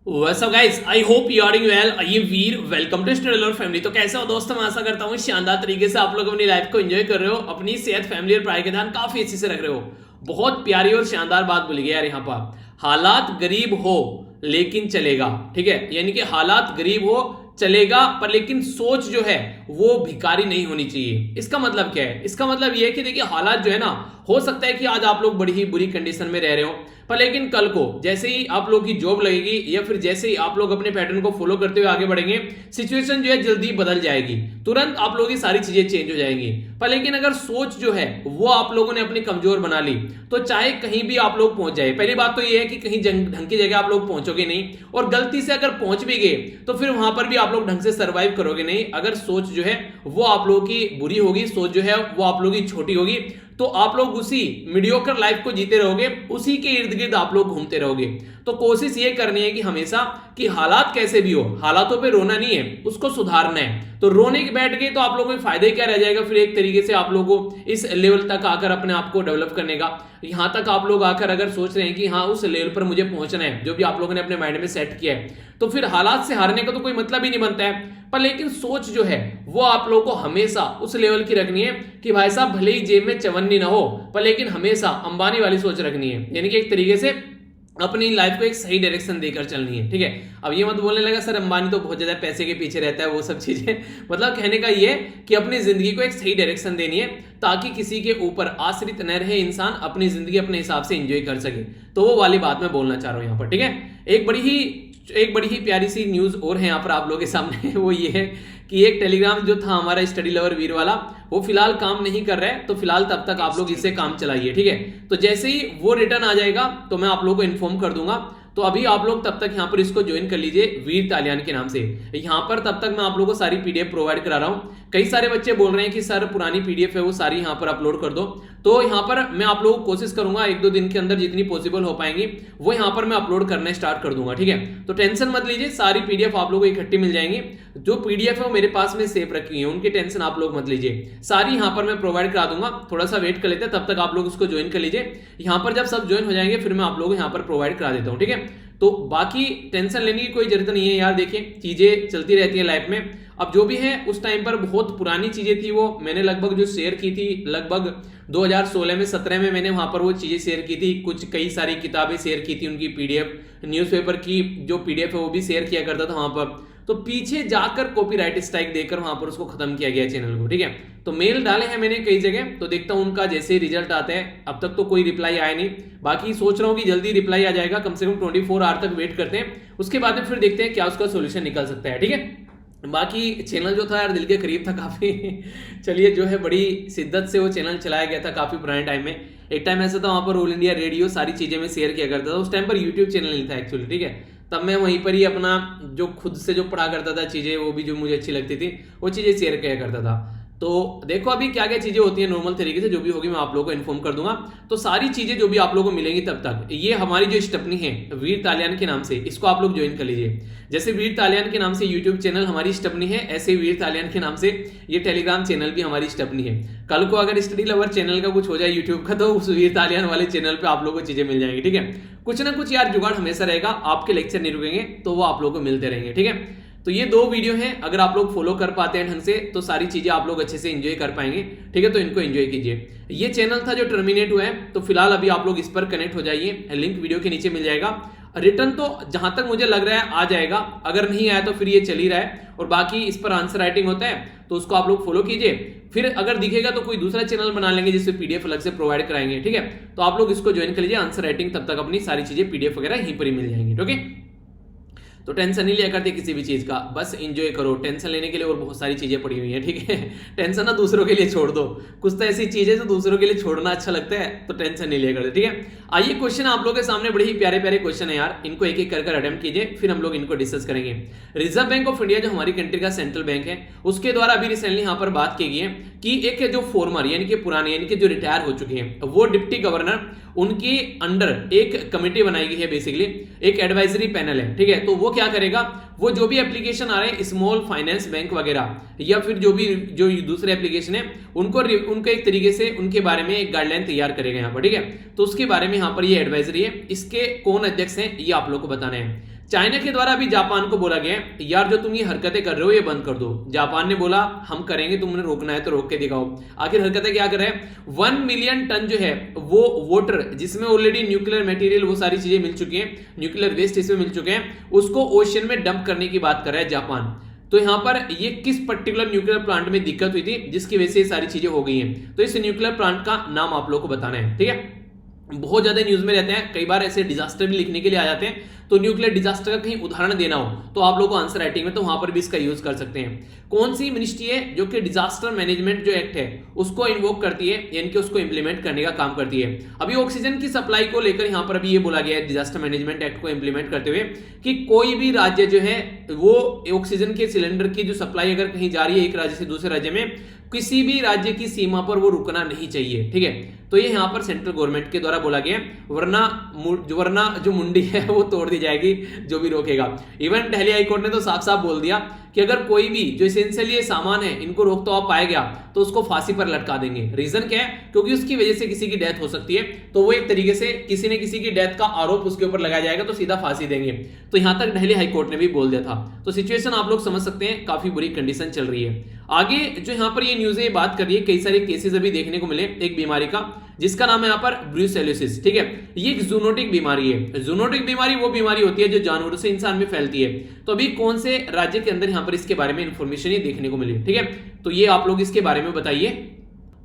What's up guys? I hope you are doing well. I am Veer. Welcome to study family. तो कैसे हो दोस्तों? मैं आशा करता हूँ शानदार तरीके से आप लोग अपनी लाइफ को एंजॉय कर रहे हो, अपनी सेहत, फैमिली और पढ़ाई का ध्यान काफी अच्छे से रख रहे हो। बहुत प्यारी और शानदार बात बोली गई यार यहाँ पर, हालात गरीब हो लेकिन चलेगा। ठीक है, यानी कि हालात गरीब हो चलेगा पर लेकिन सोच जो है वो भिखारी नहीं होनी चाहिए। इसका मतलब क्या है? इसका मतलब ये है कि देखिए हालात जो है ना, हो सकता है कि आज आप लोग बड़ी ही बुरी कंडीशन में रह रहे हो, पर लेकिन कल को जैसे ही आप लोग की जॉब लगेगी या फिर जैसे ही आप लोग अपने पैटर्न को फॉलो करते हुए आगे बढ़ेंगे, सिचुएशन जो है जल्दी बदल जाएगी, तुरंत आप लोगों की सारी चीजें चेंज हो जाएंगी। पर लेकिन अगर सोच जो है वो आप लोगों ने अपनी कमजोर बना ली तो चाहे कहीं भी आप लोग पहुंच जाए, पहली बात तो ये है कि कहीं ढंग की जगह आप लोग पहुंचोगे नहीं, और गलती से अगर पहुंच भी गए तो फिर वहां पर भी आप लोग ढंग से सर्वाइव करोगे नहीं। अगर सोच जो है वो आप लोगों की बुरी होगी, सोच जो है वो आप लोगों की छोटी होगी, तो आप लोग उसी मीडियोकर लाइफ को जीते रहोगे, उसी के इर्द गिर्द आप लोग घूमते रहोगे। तो कोशिश ये करनी है कि हमेशा कि हालात कैसे भी हो, हालातों पे रोना नहीं है, उसको सुधारना है। तो रोने के बैठ गए तो आप लोगों को फायदा क्या रह जाएगा? फिर एक तरीके से आप लोगों को इस लेवल तक आकर अपने आप को डेवलप करने का, यहां तक आप लोग आकर अगर सोच रहे हैं कि हाँ उस लेवल पर मुझे पहुंचना है जो भी आप लोगों ने अपने माइंड में सेट किया है, तो फिर हालात से हारने का तो कोई मतलब ही नहीं बनता है। पर लेकिन सोच जो है वो आप लोगों को हमेशा उस लेवल की रखनी है कि भाई साहब भले ही जेब में चवन्नी ना हो, पर लेकिन हमेशा अंबानी वाली सोच रखनी है, यानी कि एक तरीके से अपनी लाइफ को एक सही डायरेक्शन देकर चलनी है। ठीक है, अब ये मत बोलने लगा सर अंबानी तो बहुत ज्यादा पैसे के पीछे रहता है, वो सब चीजें मतलब कहने का ये कि अपनी जिंदगी को एक सही डायरेक्शन देनी है ताकि किसी के ऊपर आश्रित न रहे, इंसान अपनी जिंदगी अपने हिसाब से एंजॉय कर सके। तो वो वाली बात मैं बोलना चाह रहा हूं यहाँ पर। ठीक है, एक बड़ी ही प्यारी सी न्यूज और है यहाँ पर आप लोगों के सामने वो ये है कि एक टेलीग्राम जो था हमारा स्टडी लवर वीर वाला, वो फिलहाल काम नहीं कर रहा है, तो फिलहाल तब तक आप लोग इससे काम चलाइए। ठीक है, तो जैसे ही वो रिटर्न आ जाएगा तो मैं आप लोगों को इन्फॉर्म कर दूंगा। तो अभी आप लोग तब तक यहाँ पर इसको ज्वाइन कर लीजिए वीर तालियान के नाम से। यहाँ पर तब तक मैं आप लोगों को सारी पीडीएफ प्रोवाइड करा रहा हूँ। कई सारे बच्चे बोल रहे हैं कि सर पुरानी पीडीएफ है वो सारी यहाँ पर अपलोड कर दो, तो यहाँ पर मैं आप लोगों को कोशिश करूंगा एक दो दिन के अंदर जितनी पॉसिबल हो पाएंगी वो यहाँ पर मैं अपलोड करना स्टार्ट कर दूंगा। ठीक है, तो टेंशन मत लीजिए, सारी पीडीएफ आप लोगों को इकट्ठी मिल जाएंगी। जो पीडीएफ है वो मेरे पास में सेव रखी है, उनकी टेंशन आप लोग मत लीजिए, सारी यहाँ पर मैं प्रोवाइड करा दूंगा। थोड़ा सा वेट कर लेते हैं, तब तक आप लोग उसको ज्वाइन कर लीजिए। यहाँ पर जब सब ज्वाइन हो जाएंगे फिर मैं आप लोगों को यहाँ पर प्रोवाइड करा देता हूँ। ठीक है, तो बाकी टेंशन लेने की कोई जरूरत नहीं है यार, देखिए चीजें चलती रहती है लाइफ में। अब जो भी है उस टाइम पर बहुत पुरानी चीजें थी, वो मैंने लगभग जो शेयर की थी लगभग 2016 में 17 में मैंने वहां पर वो चीजें शेयर की थी। कुछ कई सारी किताबें शेयर की थी, उनकी पीडीएफ, न्यूज़पेपर की जो पीडीएफ है वो भी शेयर किया करता था वहां पर। तो पीछे जाकर कॉपीराइट स्ट्राइक देकर वहां पर उसको खत्म किया गया चैनल को। ठीक है, तो मेल डाले हैं मैंने कई जगह, तो देखता हूं उनका जैसे ही रिजल्ट आता है। अब तक तो कोई रिप्लाई आया नहीं, बाकी सोच रहा हूं कि जल्दी रिप्लाई आ जाएगा, कम से कम 24 आवर तक वेट करते हैं, उसके बाद में फिर देखते हैं क्या उसका सोल्यूशन निकल सकता है। ठीक है, बाकी चैनल जो था यार दिल के करीब था काफी चलिए, जो है बड़ी शिद्दत से वो चैनल चलाया गया था काफी पुराने टाइम में। एक टाइम ऐसा था वहां पर ऑल इंडिया रेडियो सारी चीजें मैं शेयर किया करता था, उस टाइम पर यूट्यूब चैनल नहीं था एक्चुअली। ठीक है, तब मैं वहीं पर ही अपना जो खुद से जो पढ़ा करता था चीजें, वो भी जो मुझे अच्छी लगती थी वो चीजें शेयर किया करता था। तो देखो अभी क्या क्या चीजें होती है नॉर्मल तरीके से, जो भी होगी मैं आप लोगों को इन्फॉर्म कर दूंगा। तो सारी चीजें जो भी आप लोगों को मिलेंगी तब तक, ये हमारी जो स्टपनी है वीर तालियान के नाम से, इसको आप लोग ज्वाइन कर लीजिए। जैसे वीर तालियान के नाम से यूट्यूब चैनल हमारी स्टपनी है, ऐसे वीर तालियान के नाम से ये टेलीग्राम चैनल भी हमारी स्टपनी है। कल को अगर स्टडी लवर चैनल का कुछ हो जाए यूट्यूब का, तो उस वीर तालियान वाले चैनल पे आप लोगों को चीजें मिल जाएंगी। ठीक है, कुछ ना कुछ यार जुगाड़ हमेशा रहेगा, आपके लेक्चर नहीं रुकेंगे तो वो आप लोगों को मिलते रहेंगे। ठीक है, तो ये 2 वीडियो हैं, अगर आप लोग फॉलो कर पाते हैं ढंग से तो सारी चीजें आप लोग अच्छे से एंजॉय कर पाएंगे। ठीक है, तो इनको एंजॉय कीजिए। ये चैनल था जो टर्मिनेट हुआ है, तो फिलहाल अभी आप लोग इस पर कनेक्ट हो जाइए, लिंक वीडियो के नीचे मिल जाएगा। रिटर्न तो जहां तक मुझे लग रहा है आ जाएगा, अगर नहीं आया तो फिर ये चल ही रहा है, और बाकी इस पर आंसर राइटिंग होता है तो उसको आप लोग फॉलो कीजिए। फिर अगर दिखेगा तो कोई दूसरा चैनल बना लेंगे जिससे पीडीएफ अलग से प्रोवाइड कराएंगे। ठीक है, तो आप लोग इसको ज्वाइन कर लीजिए, आंसर राइटिंग तब तक अपनी सारी चीजें पीडीएफ वगैरह यहीं पर ही मिल जाएंगी। ओके, तो टेंशन नहीं लिया करते किसी भी चीज का, बस एंजॉय करो। टेंशन लेने के लिए और बहुत सारी चीजें पड़ी हुई हैं। ठीक है, टेंशन ना दूसरों के लिए छोड़ दो, कुछ तो ऐसी चीजें जो दूसरों के लिए छोड़ना अच्छा लगता है, तो टेंशन नहीं लिया करते। ठीक है, आइए क्वेश्चन आप लोगों के सामने बड़े ही प्यारे प्यारे क्वेश्चन है यार, इनको एक एक कर अटेम्प्ट कीजिए, फिर हम लोग इनको डिस्कस करेंगे। रिजर्व बैंक ऑफ इंडिया जो हमारी कंट्री का सेंट्रल बैंक है, उसके द्वारा अभी रिसेंटली यहाँ पर बात की गई है कि एक जो फॉर्मर यानी कि पुराने यानी कि जो रिटायर हो चुके हैं वो डिप्टी गवर्नर, उनके अंडर एक कमेटी बनाई गई है, बेसिकली एक एडवाइजरी पैनल है। ठीक है, तो वो क्या करेगा, वो जो भी एप्लीकेशन आ रहे हैं स्मॉल फाइनेंस बैंक वगैरह या फिर जो भी जो दूसरे एप्लीकेशन है, उनको एक तरीके से उनके बारे में एक गाइडलाइन तैयार करेगा यहाँ पर। ठीक है, तो उसके बारे में यहाँ पर ये एडवाइजरी है, इसके कौन अध्यक्ष हैं ये आप लोग को बताना है। चाइना के द्वारा अभी जापान को बोला गया है यार जो तुम ये हरकतें कर रहे हो ये बंद कर दो। जापान ने बोला हम करेंगे, तुमने रोकना है तो रोक के दिखाओ। आखिर हरकतें क्या कर रहे हैं, 1 मिलियन टन जो है वो वाटर, जिसमें ऑलरेडी न्यूक्लियर मटेरियल वो सारी चीजें मिल चुकी हैं, न्यूक्लियर वेस्ट इसमें मिल चुके हैं, उसको ओशन में डंप करने की बात कर रहा है जापान। तो यहां पर ये किस पर्टिकुलर न्यूक्लियर प्लांट में दिक्कत हुई थी जिसकी वजह से ये सारी चीजें हो गई हैं, तो इस न्यूक्लियर प्लांट का नाम आप लोग को बताना है। ठीक है, बहुत ज्यादा न्यूज में रहते हैं, कई बार ऐसे डिजास्टर भी लिखने के लिए आ जाते हैं, तो न्यूक्लियर डिजास्टर का कहीं उदाहरण देना हो तो आप लोगों को आंसर राइटिंग में तो वहां पर भी इसका यूज कर सकते हैं। कौन सी मिनिस्ट्री है जो कि डिजास्टर मैनेजमेंट जो एक्ट है उसको इन्वोक करती है, यानी कि उसको इंप्लीमेंट करने का काम करती है। अभी ऑक्सीजन की सप्लाई को लेकर यहां पर अभी ये बोला गया है डिजास्टर मैनेजमेंट एक्ट को इंप्लीमेंट करते हुए कि कोई भी राज्य जो है वो ऑक्सीजन के सिलेंडर की जो सप्लाई अगर कहीं जा रही है एक राज्य से दूसरे राज्य में, किसी भी राज्य की सीमा पर वो रुकना नहीं चाहिए। ठीक है, तो ये यहां पर सेंट्रल गवर्नमेंट के द्वारा बोला गया, वरना जो मुंडी है वो तोड़ दी जाएगी जो भी रोकेगा। इवन दिल्ली हाईकोर्ट ने तो साफ साफ बोल दिया कि अगर कोई भी जो एसेंशियली सामान है इनको रोकता हुआ पाया गया तो उसको फांसी पर लटका देंगे। रीजन क्या है, क्योंकि उसकी वजह से किसी की डेथ हो सकती है, तो वो एक तरीके से किसी ने किसी की डेथ का आरोप उसके ऊपर लगाया जाएगा तो सीधा फांसी देंगे। तो यहां तक दिल्ली हाईकोर्ट ने भी बोल दिया था। तो सिचुएशन आप लोग समझ सकते हैं, काफी बुरी कंडीशन चल रही है। आगे जो यहां पर ये न्यूज बात कर रही है, कई सारे केसेस अभी देखने को मिले एक बीमारी का जिसका नाम है यहाँ पर ब्रूसेलोसिस। ठीक है, ये एक जूनोटिक बीमारी है। जूनोटिक बीमारी वो बीमारी होती है जो जानवरों से इंसान में फैलती है। तो अभी कौन से राज्य के अंदर यहाँ पर इसके बारे में इंफॉर्मेशन ही देखने को मिली। ठीक है, तो ये आप लोग इसके बारे में बताइए।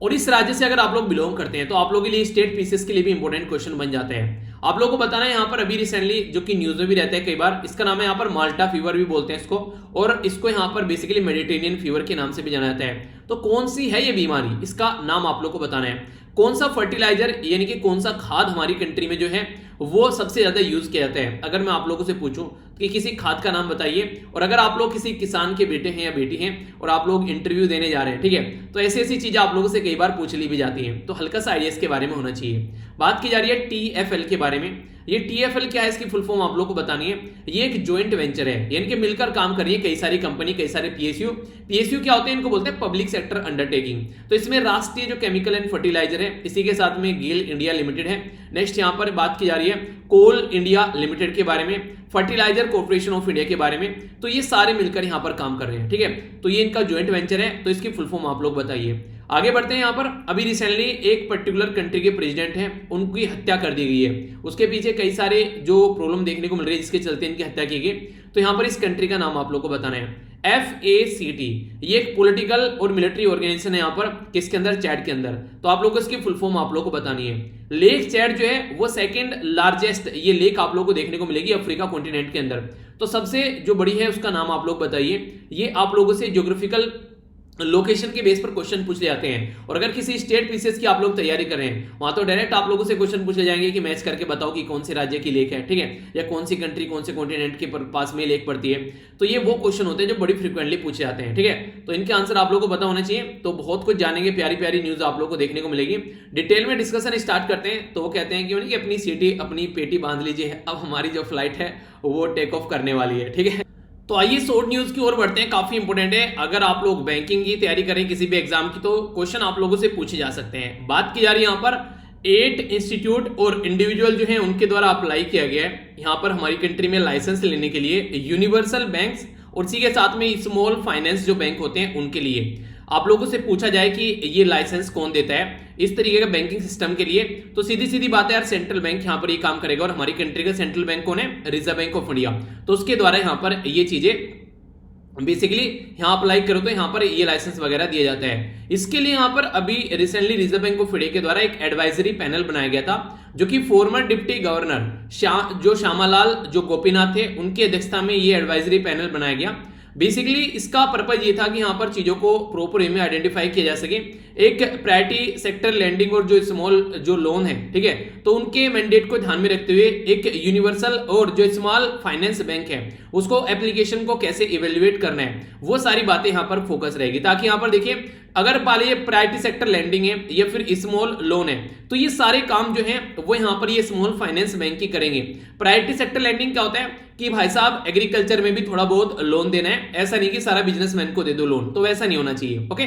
और इस राज्य से अगर आप लोग बिलोंग करते हैं तो आप लोगों के लिए स्टेट पीसेस के लिए भी इंपॉर्टेंट क्वेश्चन बन जाते हैं। आप लोगों को बताना है यहाँ पर अभी रिसेंटली जो कि न्यूज में भी रहता है कई बार, इसका नाम है यहाँ पर माल्टा फीवर भी बोलते हैं इसको, और इसको यहाँ पर बेसिकली मेडिटेरियन फीवर के नाम से भी जाना जाता है। तो कौन सी है ये बीमारी, इसका नाम आप लोग को बताना है। कौन सा फर्टिलाइजर यानी कि कौन सा खाद हमारी कंट्री में जो है वो सबसे ज्यादा यूज किया जाता है। अगर मैं आप लोगों से पूछूं कि किसी खाद का नाम बताइए, और अगर आप लोग किसी किसान के बेटे हैं या बेटी हैं और आप लोग इंटरव्यू देने जा रहे हैं, ठीक है, तो ऐसी ऐसी चीजें आप लोगों से कई बार पूछ ली भी जाती हैं, तो हल्का सा आइडिया इसके बारे में होना चाहिए। बात की जा रही है TFL के बारे में। ये TFL क्या है, इसकी फुल फॉर्म आप लोग को बतानी है। ये एक ज्वाइंट वेंचर है, यानी कि मिलकर काम कर रही है कई सारी कंपनी, कई सारे PSU क्या होते हैं, इनको बोलते हैं पब्लिक सेक्टर अंडरटेकिंग। तो इसमें राष्ट्रीय जो केमिकल एंड फर्टिलाइजर है, इसी के साथ में गेल इंडिया लिमिटेड है। नेक्स्ट यहाँ पर बात की जा रही है कोल इंडिया लिमिटेड के बारे में, फर्टिलाइजर कॉर्पोरेशन ऑफ इंडिया के बारे में। तो ये सारे मिलकर यहाँ पर काम कर रहे हैं। ठीक है, तो ये इनका ज्वाइंट वेंचर है, तो इसकी फुल फॉर्म आप लोग बताइए। आगे बढ़ते हैं। यहाँ पर अभी रिसेंटली एक पर्टिकुलर कंट्री के प्रेसिडेंट हैं, उनकी हत्या कर दी गई है। उसके पीछे कई सारे जो प्रॉब्लम देखने को मिल रही है जिसके चलते इनकी हत्या की गई। तो यहाँ पर इस कंट्री का नाम आप लोग को बताना है FACT। ये एक पॉलिटिकल और मिलिट्री ऑर्गेनाइजेशन है यहाँ पर, किसके अंदर, चैड के अंदर। तो आप लोग को इसकी फुल फॉर्म आप लोग को बतानी है। लेक चैड जो है वो सेकंड लार्जेस्ट ये लेक आप लोग को देखने को मिलेगी अफ्रीका कॉन्टिनेंट के अंदर। तो सबसे जो बड़ी है उसका नाम आप लोग बताइए। ये आप लोगों से ज्योग्राफिकल लोकेशन के बेस पर क्वेश्चन पूछे जाते हैं, और अगर किसी स्टेट पीसेस की आप लोग तैयारी कर रहे हैं वहां तो डायरेक्ट आप लोगों से क्वेश्चन पूछे जाएंगे कि मैच करके बताओ कि कौन से राज्य की लेक है, ठीक है, या कौन सी कंट्री कौन से कॉन्टिनेंट के पास में लेक पड़ती है। तो ये वो क्वेश्चन होते हैं जो बड़ी फ्रिक्वेंटली पूछे जाते हैं। ठीक है, तो इनके आंसर आप लोगों को पता होना चाहिए। तो बहुत कुछ जानेंगे, प्यारी प्यारी न्यूज आप लोगों को देखने को मिलेगी। डिटेल में डिस्कशन स्टार्ट करते हैं। तो वो कहते हैं कि अपनी सीटी अपनी पेटी बांध लीजिए, अब हमारी जो फ्लाइट है वो टेक ऑफ करने वाली है। ठीक है, तो आइए शॉर्ट न्यूज की ओर बढ़ते हैं, काफी इंपोर्टेंट है। अगर आप लोग बैंकिंग की तैयारी करें किसी भी एग्जाम की तो क्वेश्चन आप लोगों से पूछे जा सकते हैं। बात की जा रही है यहाँ पर 8 इंस्टीट्यूट और इंडिविजुअल जो है उनके द्वारा अप्लाई किया गया है यहाँ पर हमारी कंट्री में लाइसेंस लेने के लिए, यूनिवर्सल बैंक्स और इसी के साथ में स्मॉल फाइनेंस जो बैंक होते हैं उनके लिए। आप लोगों से पूछा जाए कि ये लाइसेंस कौन देता है इस तरीके का बैंकिंग सिस्टम के लिए, तो सीधी सीधी बात है यार, सेंट्रल बैंक यहाँ पर ये काम करेगा। और हमारी कंट्री का सेंट्रल बैंक कौन है, रिजर्व बैंक ऑफ इंडिया। तो उसके द्वारा यहाँ पर ये चीजें बेसिकली यहाँ अप्लाई करो तो यहाँ पर ये लाइसेंस वगैरह दिया जाता है। इसके लिए यहाँ पर अभी recently reserve bank of India के द्वारा एक एडवाइजरी पैनल बनाया गया था, जो कि फॉर्मर डिप्टी गवर्नर जो श्यामालाल जो गोपीनाथ थे उनकी अध्यक्षता में ये एडवाइजरी पैनल बनाया गया। बेसिकली इसका पर्पज ये था कि यहाँ पर चीजों को प्रॉपर वे में आइडेंटिफाई किया जा सके। एक प्रायोरिटी सेक्टर लैंडिंग और जो स्मॉल जो लोन है, ठीक है, तो उनके मैंडेट को ध्यान में रखते हुए एक यूनिवर्सल और जो स्मॉल फाइनेंस बैंक है उसको एप्लीकेशन को कैसे इवेल्युएट करना है, वो सारी बातें यहाँ पर फोकस रहेगी। ताकि यहाँ पर देखिए, अगर पाले ये प्रायोरिटी सेक्टर लैंडिंग है या फिर स्मॉल लोन है, तो ये सारे काम जो है वो यहाँ पर ये स्मॉल फाइनेंस बैंक ही करेंगे। प्रायोरिटी सेक्टर लैंडिंग क्या होता है कि भाई साहब एग्रीकल्चर में भी थोड़ा बहुत लोन देना है, ऐसा नहीं कि सारा बिजनेसमैन को दे दो लोन, तो वैसा नहीं होना चाहिए। ओके,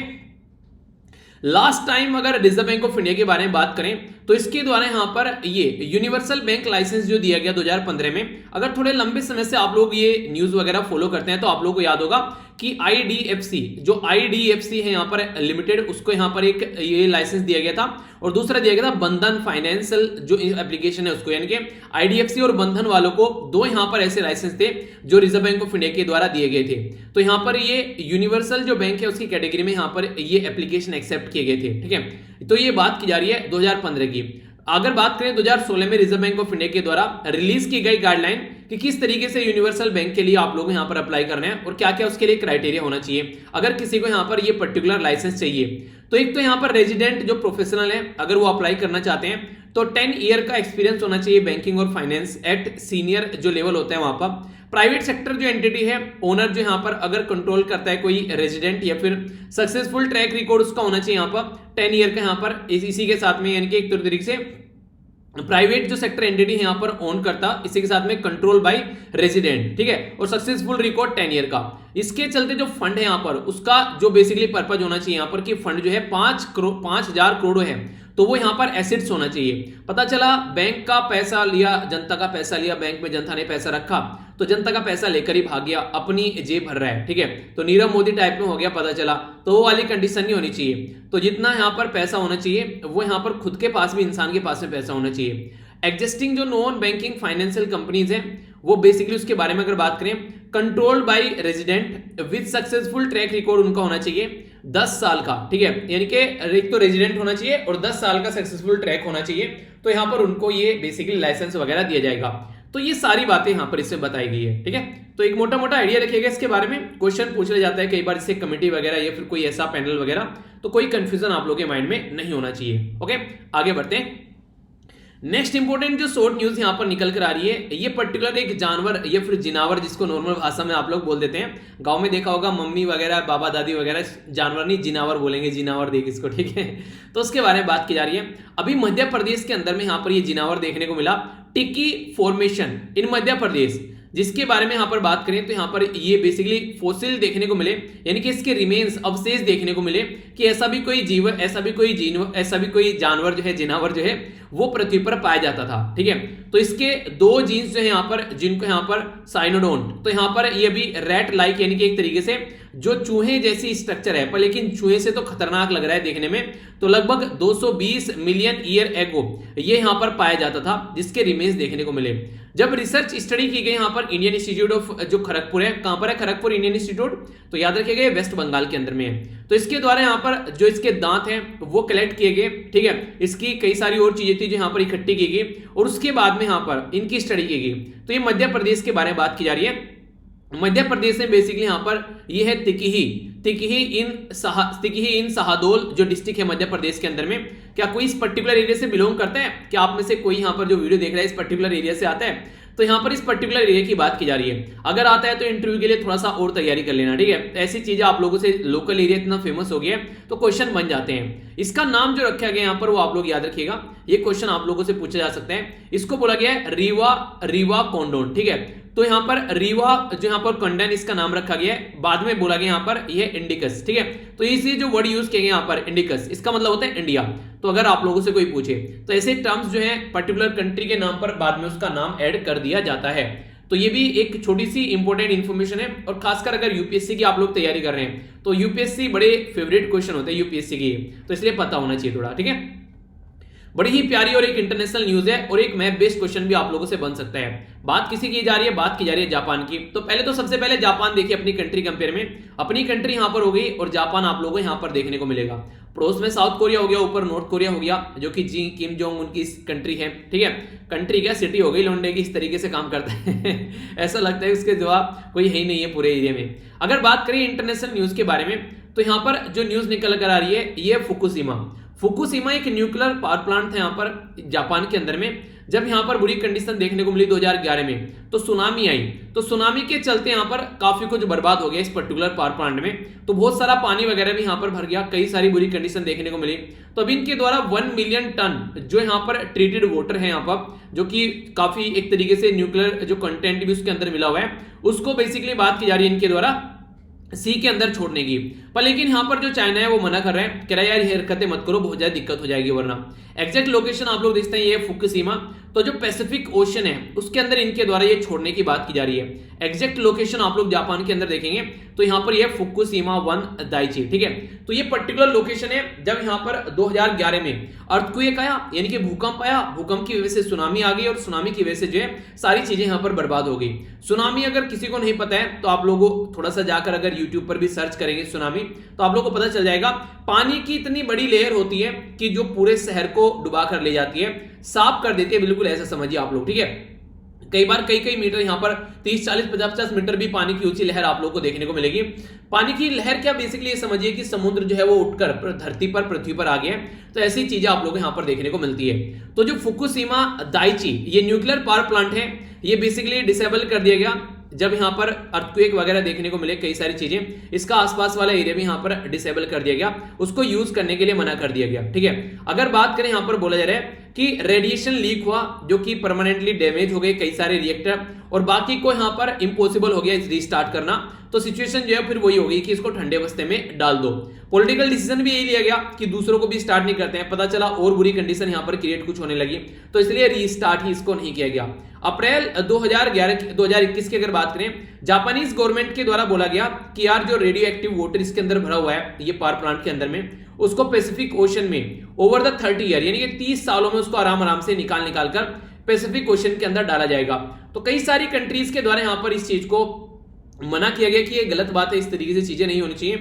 लास्ट टाइम अगर रिजर्व बैंक ऑफ इंडिया के बारे में बात करें तो इसके द्वारा यहां पर ये यूनिवर्सल बैंक लाइसेंस जो दिया गया 2015 में, अगर थोड़े लंबे समय से आप लोग ये न्यूज वगैरह फॉलो करते हैं तो आप लोगों को याद होगा कि आईडीएफसी है यहां पर लिमिटेड, उसको यहां पर एक ये लाइसेंस दिया गया था और दूसरा दिया गया था बंधन फाइनेंशियल जो एप्लीकेशन है उसको, यानी कि आईडीएफसी और बंधन वालों को दो यहां पर ऐसे लाइसेंस थे जो रिजर्व बैंक ऑफ इंडिया के द्वारा दिए गए थे। तो यहां पर ये यूनिवर्सल जो बैंक है उसकी कैटेगरी में यहां पर ये एप्लीकेशन एक्सेप्ट किए गए थे। ठीक है, तो ये बात की जा रही है 2015 की। अगर बात करें 2016 में रिजर्व बैंक ऑफ इंडिया के द्वारा रिलीज की गई गाइडलाइन कि किस तरीके से यूनिवर्सल बैंक के लिए आप लोग यहां पर अप्लाई करना है और क्या क्या उसके लिए क्राइटेरिया होना चाहिए अगर किसी को यहां पर ये पर्टिकुलर लाइसेंस चाहिए। तो एक तो यहां पर रेजिडेंट जो प्रोफेशनल है अगर वो अप्लाई करना चाहते हैं तो 10 ईयर का एक्सपीरियंस होना चाहिए बैंकिंग और फाइनेंस एट सीनियर जो लेवल होता है वहां पर। प्राइवेट सेक्टर जो एंटिटी है, ओनर जो यहां पर अगर कंट्रोल करता है कोई रेजिडेंट या फिर सक्सेसफुल ट्रैक रिकॉर्ड उसका होना चाहिए यहां पर 10 ईयर का यहां पर इसी के साथ में, यानी कि एक तरीके से प्राइवेट जो सेक्टर एंटिटी है यहां पर ओन करता, इसी के साथ में कंट्रोल बाय रेजिडेंट। ठीक है, और सक्सेसफुल रिकॉर्ड 10 ईयर का। इसके चलते जो फंड है यहां पर उसका जो बेसिकली पर्पज होना चाहिए यहां पर कि फंड जो है 5,000 करोड़ है तो वो यहां पर एसेट्स होना चाहिए। पता चला बैंक का पैसा लिया, जनता का पैसा लिया, बैंक में जनता ने पैसा रखा तो जनता का पैसा लेकर ही भाग गया, अपनी जेब भर रहा है। ठीक है, तो नीरव मोदी टाइप में हो गया पता चला, तो वो वाली कंडीशन नहीं होनी चाहिए। तो जितना यहां पर पैसा होना चाहिए वो यहां पर खुद के पास भी, इंसान के पास में पैसा होना चाहिए। एग्जिस्टिंग जो नॉन बैंकिंग फाइनेंशियल कंपनीज हैं वो बेसिकली उसके बारे में अगर बात करें, controlled by resident with successful track record उनका होना चाहिए 10 साल का। ठीक है, यानी कि एक तो रेजिडेंट होना चाहिए और 10 साल का सक्सेसफुल ट्रैक होना चाहिए, तो यहां पर उनको ये बेसिकली लाइसेंस वगैरह दिया जाएगा। तो ये सारी बातें यहां पर इससे बताई गई है। ठीक है, तो एक मोटा मोटा आइडिया रखिएगा इसके बारे में, क्वेश्चन पूछ लिया जाता है कई बार इससे कमेटी वगैरह या फिर कोई ऐसा पैनल वगैरह, तो कोई कंफ्यूजन आप लोगों के माइंड में नहीं होना चाहिए। ओके, आगे बढ़ते हैं। नेक्स्ट इंपॉर्टेंट जो शॉर्ट न्यूज यहां पर निकल कर आ रही है, ये पर्टिकुलर एक जानवर या फिर जिनावर जिसको नॉर्मल भाषा में आप लोग बोल देते हैं, गांव में देखा होगा मम्मी वगैरह बाबा दादी वगैरह जानवर नहीं जिनावर बोलेंगे, जिनावर देख इसको। ठीक है, तो उसके बारे में बात की जा रही है। अभी मध्य प्रदेश के अंदर में यहां पर ये जिनावर देखने को मिला, टिकी फॉर्मेशन इन मध्य प्रदेश, जिसके बारे में यहां पर बात करें तो यहां पर ये बेसिकली फोसिल देखने को मिले, यानी कि इसके रिमेन्स अवशेष देखने को मिले कि ऐसा भी कोई कोई जानवर जो है, जिनावर जो है वो पृथ्वी पर पाया जाता था। ठीक है, तो इसके दो जीन्स जो है यहां पर, जिनको यहां पर साइनोडोंट, तो यहां पर ये भी रैट लाइक यानी कि एक तरीके से जो चूहे जैसी स्ट्रक्चर है पर लेकिन चूहे से तो खतरनाक लग रहा है देखने में, तो लगभग 220 मिलियन ईयर एगो ये यहां पर पाया जाता था, जिसके रिमेन्स देखने को मिले। जब रिसर्च स्टडी की गई यहां पर इंडियन इंस्टीट्यूट ऑफ जो खड़गपुर है, कहां पर है खड़गपुर इंडियन इंस्टीट्यूट, तो याद रखिएगा वेस्ट बंगाल के अंदर में है। तो इसके द्वारा यहां पर जो इसके दांत हैं वो कलेक्ट किए गए। ठीक है, इसकी कई सारी और चीजें थी जो यहां पर इकट्ठी की गई और उसके बाद में यहां पर इनकी स्टडी की गई। तो ये मध्य प्रदेश के बारे में बात की जा रही है। मध्य प्रदेश में बेसिकली यहां पर ये है तिकही इन शहडोल जो डिस्ट्रिक्ट है मध्य प्रदेश के अंदर में। क्या कोई इस पर्टिकुलर एरिया से बिलोंग करता है? क्या आप में से कोई यहां पर जो वीडियो देख रहा है इस पर्टिकुलर एरिया से आता है? तो यहां पर इस पर्टिकुलर एरिया की बात की जा रही है। अगर आता है तो इंटरव्यू के लिए थोड़ा सा और तैयारी कर लेना। ठीक है, ऐसी चीजें आप लोगों से, लोकल एरिया इतना फेमस हो गया तो क्वेश्चन बन जाते हैं। इसका नाम जो रखा गया यहां पर वो आप लोग याद रखिएगा, ये क्वेश्चन आप लोगों से पूछा जा सकता है। इसको बोला गया है रीवा कॉन्डोन। ठीक है, तो यहां पर रीवा जो यहां पर कंडन इसका नाम रखा गया है, बाद में बोला गया यहां पर यह इंडिकस। ठीक है, तो इसी जो वर्ड यूज किया गया यहां पर इंडिकस, इसका मतलब होता है इंडिया। तो अगर आप लोगों से कोई पूछे तो ऐसे टर्म्स जो है पर्टिकुलर कंट्री के नाम पर बाद में उसका नाम ऐड कर दिया जाता है। तो ये भी एक छोटी सी इंपॉर्टेंट इंफॉर्मेशन है, और खासकर अगर यूपीएससी की आप लोग तैयारी कर रहे हैं तो यूपीएससी बड़े फेवरेट क्वेश्चन होते हैं यूपीएससी की, तो इसलिए पता होना चाहिए थोड़ा। ठीक है, बड़ी ही प्यारी और एक इंटरनेशनल न्यूज है और एक मैप बेस्ड क्वेश्चन भी आप लोगों से बन सकता है। बात किसी की जा रही है? बात की जा रही है जापान की। तो पहले तो सबसे पहले जापान देखिए अपनी कंट्री कंपेयर में, अपनी कंट्री यहां पर हो गई और जापान आप लोगों को यहां पर देखने को मिलेगा। पड़ोस में साउथ कोरिया हो गया, ऊपर नॉर्थ कोरिया हो गया जो कि किम जोंग उनकी कंट्री है। ठीक है, कंट्री क्या सिटी हो गई लौंडे की, इस तरीके से काम करता है ऐसा लगता है उसके जवाब कोई है ही नहीं है पूरे एरिया में। अगर बात करें इंटरनेशनल न्यूज के बारे में तो यहां पर जो न्यूज निकल कर आ रही है ये फुकुशिमा एक न्यूक्लियर पावर प्लांट था यहां पर जापान के अंदर में। जब यहां पर बुरी कंडीशन देखने को मिली 2011 में तो सुनामी आई, तो सुनामी के चलते यहां पर काफी कुछ बर्बाद हो गया इस पर्टिकुलर पावर प्लांट में। तो बहुत सारा पानी वगैरह भी यहां पर भर गया, कई सारी बुरी कंडीशन देखने को मिली। तो अब इनके द्वारा 1 मिलियन टन जो यहां पर ट्रीटेड वाटर है यहां पर, जो कि काफी एक तरीके से न्यूक्लियर जो कंटेंट भी उसके अंदर मिला हुआ है, उसको बेसिकली बात की जा रही है इनके द्वारा सी के अंदर छोड़ने की। पर लेकिन यहाँ पर जो चाइना है वो मना कर रहे हैं, कह रहा है यार ये हरकतें मत करो, बहुत ज्यादा दिक्कत हो जाएगी वरना। एग्जैक्ट लोकेशन आप लोग देखते हैं ये फुकुशिमा, तो जो पैसिफिक ओशन है उसके अंदर इनके द्वारा ये छोड़ने की बात की जा रही है। एग्जैक्ट लोकेशन आप लोग जापान के अंदर देखेंगे तो यहाँ पर ये फुकुशिमा 1 दाइची, ठीक है। तो ये पर्टिकुलर लोकेशन है जब यहाँ पर 2011 में अर्थक्वेक आया, यानी कि भूकंप आया, भूकंप की वजह से सुनामी आ गई और सुनामी की वजह से जो है सारी चीजें यहाँ पर बर्बाद हो गई। सुनामी अगर किसी को नहीं पता है तो आप लोगों थोड़ा सा जाकर अगर यूट्यूब पर भी सर्च करेंगे सुनामी तो आप लोगों को पता चल जाएगा। पानी की इतनी बड़ी लेयर होती है कि जो पूरे शहर को डुबा कर ले जाती है, साफ कर देती है, बिल्कुल ऐसा समझिए आप लोग, ठीक है। कई बार कई मीटर यहाँ पर 30 40 50 मीटर भी पानी की ऊंची लहर आप लोगों को देखने को मिलेगी। पानी की लहर क्या, बेसिकली ये समझिए कि समुद्र जो है वो उठकर धरती पर पृथ्वी पर आ गया, तो ऐसी चीजें आप लोगों को यहाँ पर देखने को मिलती है। तो जो फुकुशिमा दाइची ये न्यूक्लियर पावर प्लांट है, ये बेसिकली डिसेबल कर दिया गया जब यहाँ पर अर्थक्वेक वगैरह देखने को मिले, कई सारी चीजें, इसका आसपास वाला एरिया भी यहाँ पर डिसेबल कर दिया गया, उसको यूज करने के लिए मना कर दिया गया, ठीक है। अगर बात करें यहाँ पर बोला जा रहा है कि रेडिएशन लीक हुआ जो कि परमानेंटली डैमेज हो गए कई सारे रिएक्टर, और बाकी को यहाँ पर इंपॉसिबल हो गया रीस्टार्ट करना, तो सिचुएशन जो है फिर वही होगी कि इसको ठंडे बस्ते में डाल दो। पॉलिटिकल डिसीजन भी यही लिया गया कि दूसरों को भी स्टार्ट नहीं करते हैं, पता चला और बुरी कंडीशन यहाँ पर क्रिएट कुछ होने लगी, तो इसलिए रीस्टार्ट ही इसको नहीं किया गया। अप्रैल 2021 की अगर बात करें, जापानीज गवर्नमेंट के द्वारा बोला गया कि यार जो रेडियो एक्टिव वाटर इसके अंदर भरा हुआ है ये पावर प्लांट के अंदर में, उसको पैसिफिक ओशन में ओवर द 30 ईयर यानी कि 30 सालों में उसको आराम से निकाल कर पैसिफिक ओशन के अंदर डाला जाएगा। तो कई सारी कंट्रीज के द्वारा यहाँ पर इस चीज को मना किया गया कि ये गलत बात है, इस तरीके से चीजें नहीं होनी चाहिए।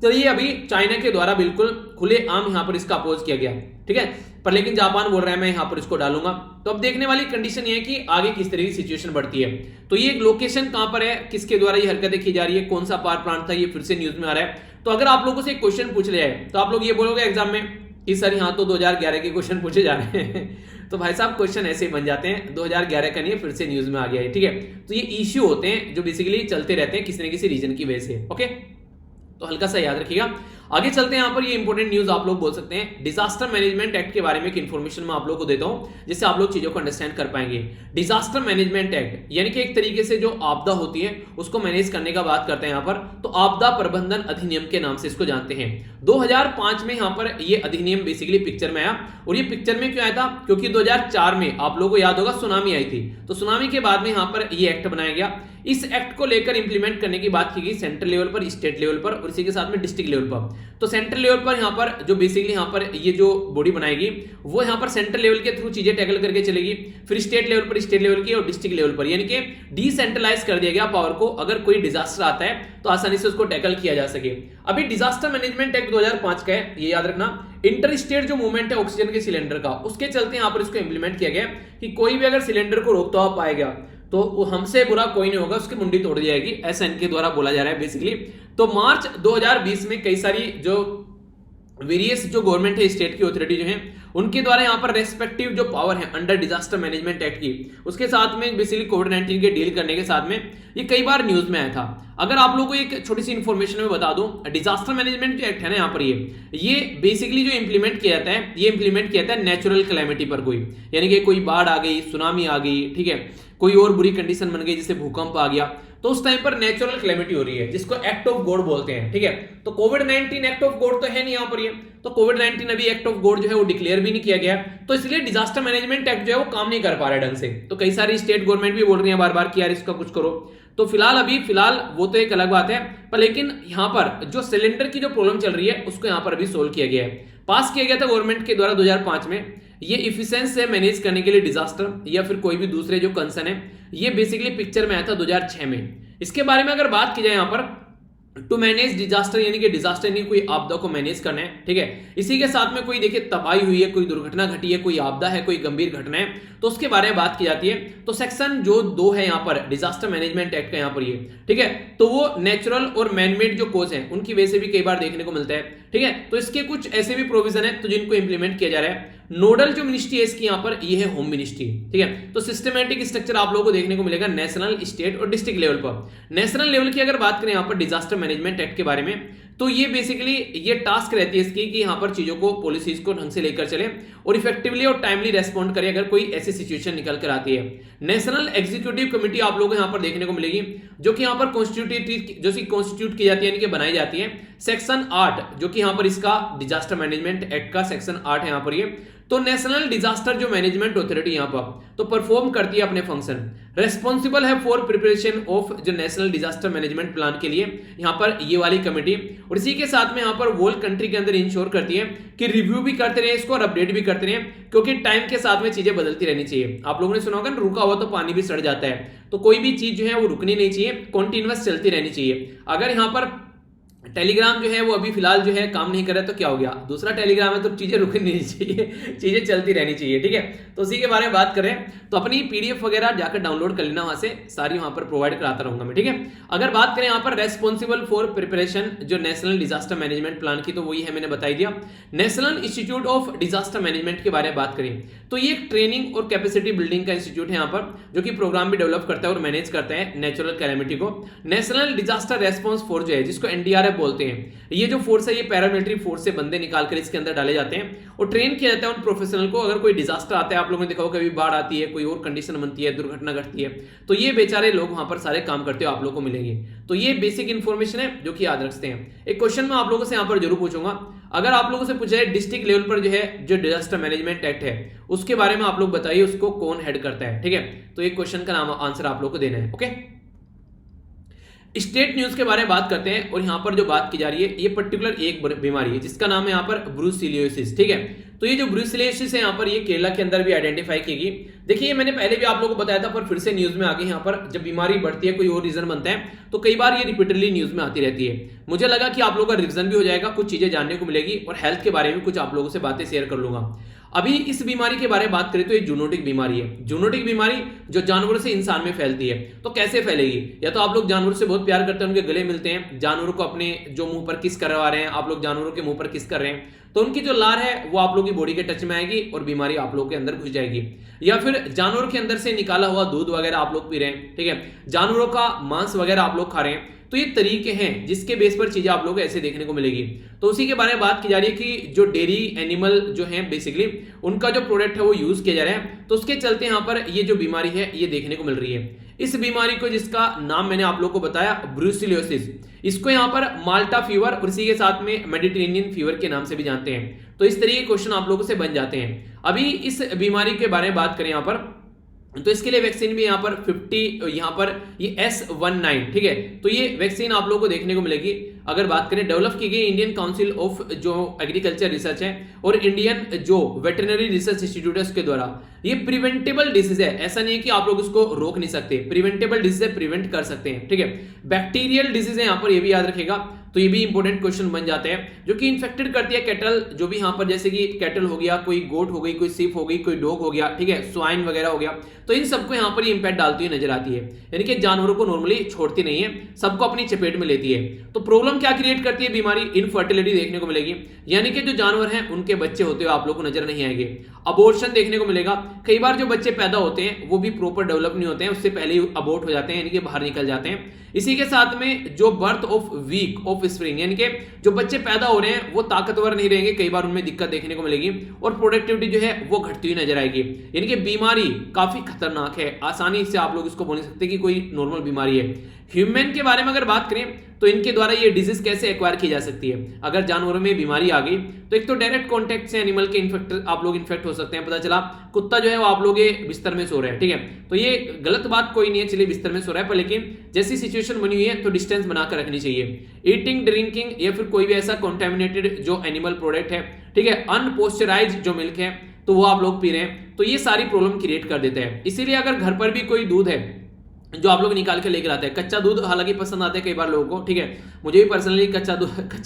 तो ये अभी चाइना के द्वारा बिल्कुल खुले आम यहाँ पर इसका अपोज किया गया, ठीक है। पर लेकिन जापान बोल रहा है मैं यहाँ पर इसको डालूंगा। तो अब देखने वाली कंडीशन ये है कि आगे किस तरह की सिचुएशन बढ़ती है। तो ये लोकेशन कहां पर है, किसके द्वारा ये हरकतें की जा रही है, कौन सा पावर प्लांट था, ये फिर से न्यूज में आ रहा है। तो अगर आप लोगों से एक क्वेश्चन पूछ लिया है तो आप लोग ये बोलोगे एग्जाम में कि सर यहाँ तो 2011 के क्वेश्चन पूछे जा रहे हैं तो भाई साहब क्वेश्चन ऐसे ही बन जाते हैं, 2011 का नहीं है, फिर से न्यूज में आ गया है, ठीक है। तो ये इश्यू होते हैं जो बेसिकली चलते रहते हैं किसी न किसी रीजन की वजह से, ओके। तो हल्का सा याद रखिएगा। आगे चलते हैं, यहाँ पर ये इंपॉर्टेंट न्यूज आप लोग बोल सकते हैं। डिजास्टर मैनेजमेंट एक्ट के बारे में एक इन्फॉर्मेशन मैं आप लोग को देता हूं जिससे आप लोग चीजों को अंडरस्टैंड कर पाएंगे। डिजास्टर मैनेजमेंट एक्ट यानी कि एक तरीके से जो आपदा होती है उसको मैनेज करने का बात करते हैं यहाँ पर, तो आपदा प्रबंधन अधिनियम के नाम से इसको जानते हैं। 2005 में यहाँ पर ये अधिनियम बेसिकली पिक्चर में आया, और ये पिक्चर में क्यों आया था, क्योंकि 2004 में आप लोगों को याद होगा सुनामी आई थी, तो सुनामी के बाद में यहाँ पर ये एक्ट बनाया गया। इस एक्ट को लेकर इंप्लीमेंट करने की बात की गई सेंट्रल लेवल पर, स्टेट लेवल पर और इसी के साथ में डिस्ट्रिक्ट लेवल पर। तो सेंट्रल लेवल पर यहाँ पर जो बेसिकली यहाँ पर ये जो बॉडी बनाएगी वो यहाँ पर सेंट्रल लेवल के थ्रू चीजें टैकल करके चलेगी, फिर स्टेट लेवल पर स्टेट लेवल की और डिस्ट्रिक्ट लेवल पर, यानी कि डिसेंट्रलाइज कर दिया गया पावर को। अगर कोई डिजास्टर आता है तो आसानी से उसको टैकल किया जा सके। अभी डिजास्टर मैनेजमेंट एक्ट 2005 का है, ये याद रखना। इंटर स्टेट जो मूवमेंट है ऑक्सीजन के सिलेंडर का, उसके चलते यहाँ पर इसको इंप्लीमेंट किया गया कि कोई भी अगर सिलेंडर को रोकता हुआ पाएगा तो वो हमसे बुरा कोई नहीं होगा, उसकी मुंडी तोड़ दी जाएगी, ऐसा इनके द्वारा बोला जा रहा है बेसिकली। तो मार्च 2020 में कई सारी जो वेरियस जो गवर्नमेंट है, स्टेट की अथॉरिटी जो है, उनके द्वारा यहाँ पर रेस्पेक्टिव जो पावर है अंडर डिजास्टर मैनेजमेंट एक्ट की, उसके साथ में बेसिकली कोविड-19 के डील करने के साथ में ये कई बार न्यूज में आया था। अगर आप लोगों को एक छोटी सी इंफॉर्मेशन में बता दूं, डिजास्टर मैनेजमेंट जो एक्ट है ना यहाँ पर ये बेसिकली जो इंप्लीमेंट किया जाता है, ये इंप्लीमेंट किया जाता है नेचुरल कैलेमिटी पर, कोई यानी कि कोई बाढ़ आ गई, सुनामी आ गई, ठीक है, कोई और बुरी कंडीशन बन गई जैसे भूकंप आ गया, तो उस टाइम पर नेचुरल कैलेमिटी हो रही है जिसको एक्ट ऑफ गॉड बोलते हैं, ठीक है। तो कोविड-19 एक्ट ऑफ गॉड तो है नहीं यहाँ पर ये, तो कोविड-19 अभी एक्ट ऑफ गॉड जो है वो डिक्लेयर भी नहीं किया गया, तो इसलिए डिजास्टर मैनेजमेंट एक्ट जो है वो काम नहीं कर पा रहा है ढंग से। तो कई सारी स्टेट गवर्नमेंट भी बोल रही है बार बार कि यार इसका कुछ करो। तो फिलहाल वो तो एक अलग बात है, पर लेकिन यहाँ पर जो सिलेंडर की जो प्रॉब्लम चल रही है उसको यहाँ पर अभी सोल्व किया गया है, पास किया गया था गवर्नमेंट के द्वारा 2005 में। ये इफिशिएंसी से मैनेज करने के लिए डिजास्टर या फिर कोई भी दूसरे जो कंसर्न है, ये बेसिकली पिक्चर में आया था 2006 में। इसके बारे में अगर बात की जाए यहाँ पर, टू मैनेज डिजास्टर यानी कि डिजास्टर यानी कोई आपदा को मैनेज करना है, ठीक है। इसी के साथ में कोई देखिए तबाही हुई है, कोई दुर्घटना घटी है, कोई आपदा है, कोई गंभीर घटना है, तो उसके बारे में बात की जाती है। तो सेक्शन जो 2 है यहाँ पर डिजास्टर मैनेजमेंट एक्ट का यहाँ पर ये, ठीक है, तो वो नेचुरल और मैनमेड जो कोज है उनकी वजह से भी कई बार देखने को मिलता है, ठीक है। तो इसके कुछ ऐसे भी प्रोविजन है तो जिनको इंप्लीमेंट किया जा रहा है। नोडल जो मिनिस्ट्री है इसकी यहाँ पर ये है होम मिनिस्ट्री, ठीक है। तो सिस्टमैटिक स्ट्रक्चर आप लोगों को देखने को मिलेगा नेशनल, स्टेट और डिस्ट्रिक्ट लेवल पर। नेशनल लेवल की अगर बात करें यहाँ पर डिजास्टर मैनेजमेंट एक्ट के बारे में, तो ये बेसिकली ये टास्क रहती है इसकी कि यहाँ पर चीजों को पॉलिसीज को ढंग से लेकर चले और इफेक्टिवली और टाइमली रेस्पॉन्ड करे अगर कोई ऐसी सिचुएशन निकल कर आती है। नेशनल एग्जीक्यूटिव कमेटी आप लोगों को यहाँ पर देखने को मिलेगी, जो कि यहाँ पर कॉन्स्टिट्यूट की जाती है, यानी कि बनाई जाती है। सेक्शन 8 जो कि यहाँ पर इसका डिजास्टर मैनेजमेंट एक्ट का सेक्शन 8 है यहाँ पर ये। तो नेशनल डिजास्टर जो मैनेजमेंट अथॉरिटी यहाँ पर तो परफॉर्म करती है अपने फंक्शन, रेस्पॉन्सिबल है फॉर प्रिपरेशन ऑफ जो नेशनल डिजास्टर मैनेजमेंट प्लान के लिए यहाँ पर ये वाली कमेटी। और इसी के साथ में यहाँ पर वर्ल्ड कंट्री के अंदर इंश्योर करती है कि रिव्यू भी करते रहे इसको और अपडेट भी करते रहे, क्योंकि टाइम के साथ में चीजें बदलती रहनी चाहिए। आप लोगों ने सुना होगा ना, रुका हुआ तो पानी भी सड़ जाता है। तो कोई भी चीज जो है वो रुकनी नहीं चाहिए, कॉन्टिन्यूअस चलती रहनी चाहिए। अगर यहाँ पर टेलीग्राम जो है वो अभी फिलहाल जो है काम नहीं कर रहा तो क्या हो गया, दूसरा टेलीग्राम है, तो चीजें रुकनी नहीं चाहिए, चीजें चलती रहनी चाहिए, ठीक है। तो उसी के बारे में बात करें तो अपनी पीडीएफ वगैरह जाकर डाउनलोड कर लेना, वहां से सारी वहां पर प्रोवाइड कराता रहूंगा मैं, ठीक है। अगर बात करें यहाँ पर रेस्पॉन्सिबल फॉर प्रिपरेशन जो नेशनल डिजास्टर मैनेजमेंट प्लान की, तो वही है, मैंने बताई दिया। National institute of disaster management के बारे में बात करें तो ये एक ट्रेनिंग और कैपेसिटी बिल्डिंग का इंस्टीट्यूट है यहाँ पर, जो कि प्रोग्राम भी डेवलप करता है और मैनेज करता है नेचुरल कैलेमिटी को। नेशनल डिजास्टर रेस्पॉन्स फोर्स जो है, जिसको एनडीआरएफ बोलते हैं, ये जो फोर्स है ये पैरामिलिट्री फोर्स से बंदे निकालकर इसके अंदर डाले जाते हैं और ट्रेन किया जाता है उन प्रोफेशनल को। अगर कोई डिजास्टर आता है, आप लोगों ने देखा होगा, कभी बाढ़ आती है, कोई और कंडीशन बनती है, दुर्घटना घटती है, तो ये बेचारे लोग वहां पर सारे काम करते हो आप लोगों को मिलेंगे। तो ये बेसिक इंफॉर्मेशन है जो कि याद रखते हैं। एक क्वेश्चन मैं आप लोगों से यहां पर जरूर पूछूंगा, अगर आप लोगों से पूछा है डिस्ट्रिक्ट लेवल पर जो है जो डिजास्टर मैनेजमेंट एक्ट है उसके बारे में आप लोग बताइए उसको कौन हेड करता है, ठीक है। तो एक क्वेश्चन का नाम आंसर आप लोग को देना है, ओके। स्टेट न्यूज के बारे में बात करते हैं और यहां पर जो बात की जा रही है ये पर्टिकुलर एक बीमारी है जिसका नाम है यहां पर ब्रूसिलियोसिस, ठीक है। तो ये जो ब्रूसिलियोसिस है यहाँ पर ये केरला के अंदर भी आइडेंटिफाई की गई। देखिए मैंने पहले भी आप लोगों को बताया था, पर फिर से न्यूज में आगे यहाँ पर जब बीमारी बढ़ती है, कोई और रीजन बनता है, तो कई बार ये रिपीटेडली न्यूज में आती रहती है। मुझे लगा कि आप लोगों का रिवीजन भी हो जाएगा, कुछ चीजें जानने को मिलेगी और हेल्थ के बारे में कुछ आप लोगों से बातें शेयर कर लूंगा। अभी इस बीमारी के बारे में बात करें तो ये जूनोटिक बीमारी है। जूनोटिक बीमारी जो जानवरों से इंसान में फैलती है। तो कैसे फैलेगी? या तो आप लोग जानवरों से बहुत प्यार करते हैं, उनके गले मिलते हैं, जानवरों को अपने जो मुंह पर किस करवा रहे हैं, आप लोग जानवरों के मुंह पर किस कर रहे हैं, तो उनकी जो लार है वो आप लोगों की बॉडी के टच में आएगी और बीमारी आप लोगों के अंदर घुस जाएगी। या फिर जानवरों के अंदर से निकाला हुआ दूध वगैरह आप लोग पी रहे हैं, ठीक है, जानवरों का मांस वगैरह आप लोग खा रहे हैं, तो ये तरीके हैं जिसके बेस पर चीजें आप लोगों को ऐसे देखने को मिलेगी। तो उसी के बारे में बात की जा रही है कि जो डेयरी एनिमल जो हैं बेसिकली उनका जो प्रोडक्ट है वो यूज किया जा रहा है, तो उसके चलते यहाँ पर ये जो बीमारी है ये देखने को मिल रही है। इस बीमारी को जिसका नाम मैंने आप लोग को बताया ब्रूसिलियोसिस, इसको यहाँ पर माल्टा फीवर और इसी के साथ में मेडिटेरेनियन फीवर के नाम से भी जानते हैं। तो इस तरीके के क्वेश्चन आप लोगों से बन जाते हैं। अभी इस बीमारी के बारे में बात करें यहाँ पर, तो इसके लिए वैक्सीन भी यहाँ पर 50 यहाँ पर ये S19, ठीक है, तो ये वैक्सीन आप लोगों को देखने को मिलेगी। अगर बात करें डेवलप की गई इंडियन काउंसिल ऑफ जो एग्रीकल्चर रिसर्च है और इंडियन जो वेटरनरी रिसर्च इंस्टीट्यूट है उसके द्वारा। ये प्रिवेंटेबल डिसीज है, ऐसा नहीं है कि आप लोग इसको रोक नहीं सकते, प्रिवेंटेबल डिसीज है, प्रिवेंट कर सकते हैं, ठीक है। बैक्टीरियल डिसीज है यहाँ पर, ये भी याद रखेगा, तो ये भी इंपॉर्टेंट क्वेश्चन बन जाते हैं, जो कि इन्फेक्टेड करती है कैटल, जो भी यहाँ पर जैसे कि कैटल हो गया, कोई गोट हो गई, कोई सिप हो गई, कोई डॉग हो गया, ठीक है, स्वाइन वगैरह हो गया, तो इन सबको यहाँ पर इंपैक्ट डालती हुई नजर आती है। यानी कि जानवरों को नॉर्मली छोड़ती नहीं है, सबको अपनी चपेट में लेती है। तो प्रॉब्लम क्या क्रिएट करती है बीमारी? इनफर्टिलिटी देखने को मिलेगी, यानी कि जो जानवर हैं उनके बच्चे होते हुए आप लोग को नजर नहीं आएंगे। अबॉर्शन देखने को मिलेगा, कई बार जो बच्चे पैदा होते हैं वो भी प्रॉपर डेवलप नहीं होते हैं, उससे पहले ही अबॉर्ट हो जाते हैं, यानी कि बाहर निकल जाते हैं। इसी के साथ में जो birth of week of spring, यानी कि जो बच्चे पैदा हो रहे हैं वो ताकतवर नहीं रहेंगे, कई बार उनमें दिक्कत देखने को मिलेगी और प्रोडक्टिविटी जो है वो घटती हुई नजर आएगी। यानी कि बीमारी काफी खतरनाक है, आसानी से आप लोग इसको बोल नहीं सकते कि कोई नॉर्मल बीमारी है। ह्यूमन के बारे में अगर बात करें तो इनके द्वारा ये डिजीज कैसे एक्वायर की जा सकती है? अगर जानवरों में बीमारी आ गई तो एक तो डायरेक्ट कांटेक्ट से एनिमल के आप लोग इन्फेक्ट हो सकते हैं। पता चला कुत्ता जो है वो आप लोग बिस्तर में सो रहे हैं, ठीक है, तो ये गलत बात कोई नहीं है, चलिए बिस्तर में सो रहा है, पर लेकिन जैसी सिचुएशन बनी हुई है तो डिस्टेंस बनाकर रखनी चाहिए। ईटिंग, ड्रिंकिंग या फिर कोई भी ऐसा कॉन्टेमिनेटेड जो एनिमल प्रोडक्ट है, ठीक है, अनपोस्चराइज्ड जो मिल्क है तो वो आप लोग पी रहे हैं, तो ये सारी प्रॉब्लम क्रिएट कर देते हैं। इसीलिए अगर घर पर भी कोई दूध है जो आप लोग निकाल के लेकर आते हैं, कच्चा दूध हालांकि पसंद आता है कई बार लोगों को, ठीक है, मुझे भी पर्सनली कच्चा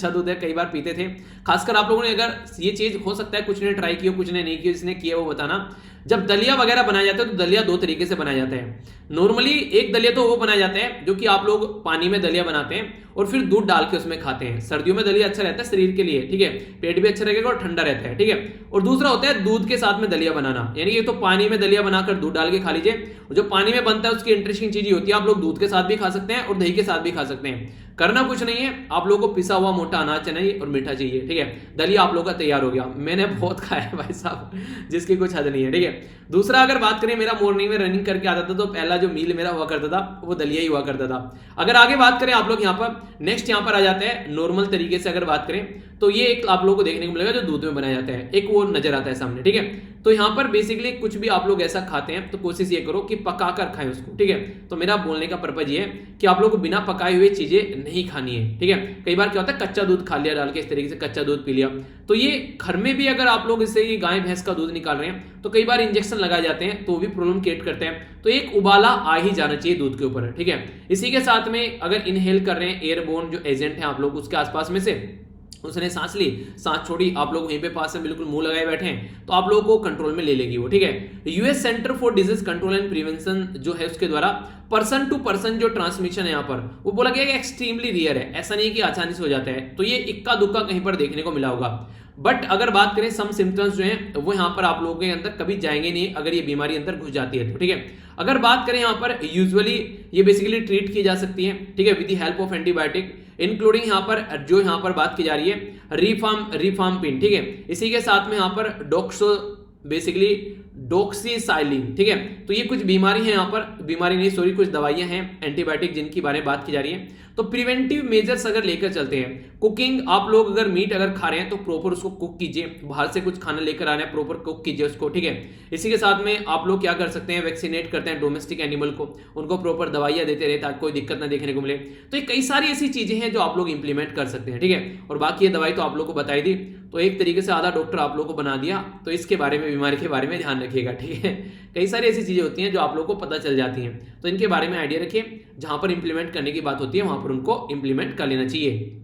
दूध है, कई बार पीते थे। खासकर आप लोगों ने अगर ये चीज हो सकता है कुछ ने ट्राई की हो, कुछ ने नहीं की, जिसने किया वो बताना। जब दलिया वगैरह बनाया जाता है तो दलिया दो तरीके से बनाया जाता है। नॉर्मली एक दलिया तो वो बनाया जाता है जो कि आप लोग पानी में दलिया बनाते हैं और फिर दूध डाल के उसमें खाते हैं। सर्दियों में दलिया अच्छा रहता है शरीर के लिए, ठीक है, पेट भी अच्छा रहेगा और ठंडा रहता है, ठीक है। और दूसरा होता है दूध के साथ में दलिया बनाना, यानी ये तो पानी में दलिया बनाकर दूध डाल के खा लीजिए। जो पानी में बनता है उसकी इंटरेस्टिंग चीज होती है, आप लोग दूध के साथ भी खा सकते हैं और दही के साथ भी खा सकते हैं। करना कुछ नहीं है, आप लोगों को पिसा हुआ मोटा अनाज चाहिए और मीठा चाहिए, ठीक है। दलिया आप लोग का तैयार हो गया। मैंने बहुत खाया है भाई साहब, जिसकी कुछ हद नहीं है, ठीक है। दूसरा अगर बात करें, मेरा मॉर्निंग में रनिंग करके आता था तो पहला जो मील मेरा हुआ करता था वो दलिया ही हुआ करता था। अगर आगे बात करें आप लोग यहाँ पर नेक्स्ट यहाँ पर आ जाते हैं नॉर्मल तरीके से अगर बात करें तो ये एक आप लोगों को देखने को मिलेगा जो दूध में बनाया जाता है, एक वो नजर आता है सामने, ठीक है। तो यहाँ पर बेसिकली कुछ भी आप लोग ऐसा खाते हैं तो कोशिश ये करो कि पका कर खाएं उसको, ठीक है। तो मेरा बोलने का पर्पज ये है कि आप लोग को बिना पकाए हुए चीजें नहीं खानी है, ठीक है। कई बार क्या होता है कच्चा दूध खा लिया डाल के, इस तरीके से कच्चा दूध पी लिया, तो ये घर में भी अगर आप लोग इससे गाय भैंस का दूध निकाल रहे हैं तो कई बार इंजेक्शन लगाए जाते हैं तो भी प्रॉब्लम क्रिएट करते हैं। तो एक उबाला आ ही जाना चाहिए दूध के ऊपर, ठीक है। इसी के साथ में अगर इनहेल कर रहे हैं एयरबोर्न जो एजेंट है आप लोग उसके आसपास में से, उसने सांस ली, सांस छोड़ी, आप लोग वहीं पे पास में बिल्कुल मुंह लगाए बैठे हैं तो आप लोगों को कंट्रोल में ले लेगी वो, ठीक है। US centre for disease control and prevention जो है उसके द्वारा पर्सन टू पर्सन जो ट्रांसमिशन है यहाँ पर वो बोला गया कि एक्सट्रीमली रेयर है, ऐसा नहीं कि आसानी से हो जाता है। तो ये इक्का दुक्का कहीं पर देखने को मिला होगा। बट अगर बात करें सम सिम्टम्स जो हैं वो यहाँ पर आप लोगों के अंदर कभी जाएंगे नहीं अगर ये बीमारी अंदर घुस जाती है तो, ठीक है। अगर बात करें यहाँ पर यूजुअली ये बेसिकली ट्रीट की जा सकती है, ठीक है, with the help of antibiotic including यहाँ पर जो यहाँ पर बात की जा रही है रिफाम्पिन, ठीक है। इसी के साथ में यहाँ पर बेसिकली डॉक्सीसाइलिन, ठीक है। तो ये कुछ बीमारी है यहाँ पर, बीमारी नहीं सॉरी कुछ दवाइयां हैं एंटीबायोटिक जिनकी बारे में बात की जा रही है। तो प्रिवेंटिव मेजर्स अगर लेकर चलते हैं, कुकिंग आप लोग अगर मीट अगर खा रहे हैं तो प्रॉपर उसको कुक कीजिए, बाहर से कुछ खाना लेकर आ रहे हैं प्रॉपर कुक कीजिए उसको, ठीक है। इसी के साथ में आप लोग क्या कर सकते हैं, वैक्सीनेट करते हैं डोमेस्टिक एनिमल को, उनको प्रॉपर दवाइयां देते रहे ताकि कोई दिक्कत ना देखने को मिले। तो ये कई सारी ऐसी चीजें हैं जो आप लोग इंप्लीमेंट कर सकते हैं, ठीक है। और बाकी ये दवाई तो आप लोग को बताई दी, तो एक तरीके से आधा डॉक्टर आप लोग को बना दिया, तो इसके बारे में बीमारी के बारे में ध्यान रखिएगा, ठीक है। कई सारी ऐसी चीजें होती हैं जो आप लोग को पता चल जाती हैं, तो इनके बारे में आइडिया रखिए। जहां पर इंप्लीमेंट करने की बात होती है वहां पर उनको इंप्लीमेंट कर लेना चाहिए।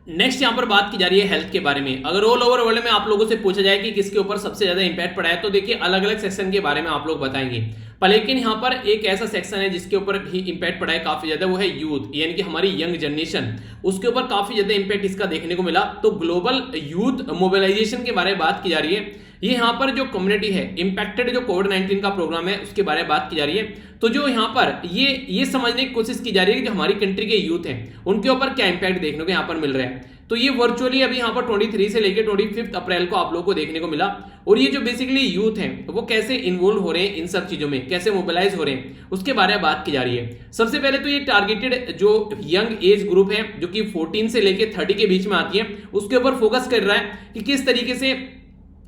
नेक्स्ट यहां पर बात की जा रही है हेल्थ के बारे में। अगर ऑल ओवर वर्ल्ड में आप लोगों से पूछा जाए कि किसके ऊपर सबसे ज्यादा इंपैक्ट पड़ा है तो देखिए अलग अलग सेक्शन के बारे में आप लोग बताएंगे, पर लेकिन यहाँ पर एक ऐसा सेक्शन है जिसके ऊपर भी इंपैक्ट पड़ा है काफी ज्यादा, वो है यूथ, यानी कि हमारी यंग जनरेशन, उसके ऊपर काफी ज्यादा इंपैक्ट इसका देखने को मिला। तो ग्लोबल यूथ मोबिलाइजेशन के बारे में बात की जा रही है। ये यहाँ पर जो कम्युनिटी है इंपैक्टेड, जो कोविड-19 का प्रोग्राम है उसके बारे में बात की जा रही है। तो जो यहाँ पर ये समझने की कोशिश की जा रही है कि जो हमारी कंट्री के यूथ हैं उनके ऊपर क्या इंपैक्ट देखने को यहाँ पर मिल रहा है। तो ये वर्चुअली अभी यहाँ पर 23 से लेकर 25 अप्रैल को आप लोगों को देखने को मिला। और ये जो बेसिकली यूथ हैं वो कैसे इन्वॉल्व हो रहे हैं इन सब चीजों में, कैसे मोबिलाइज हो रहे हैं उसके बारे में बात की जा रही है। सबसे पहले तो ये टारगेटेड जो यंग एज ग्रुप है जो कि 14 से लेकर 30 के बीच में आती है उसके ऊपर फोकस कर रहा है कि किस तरीके से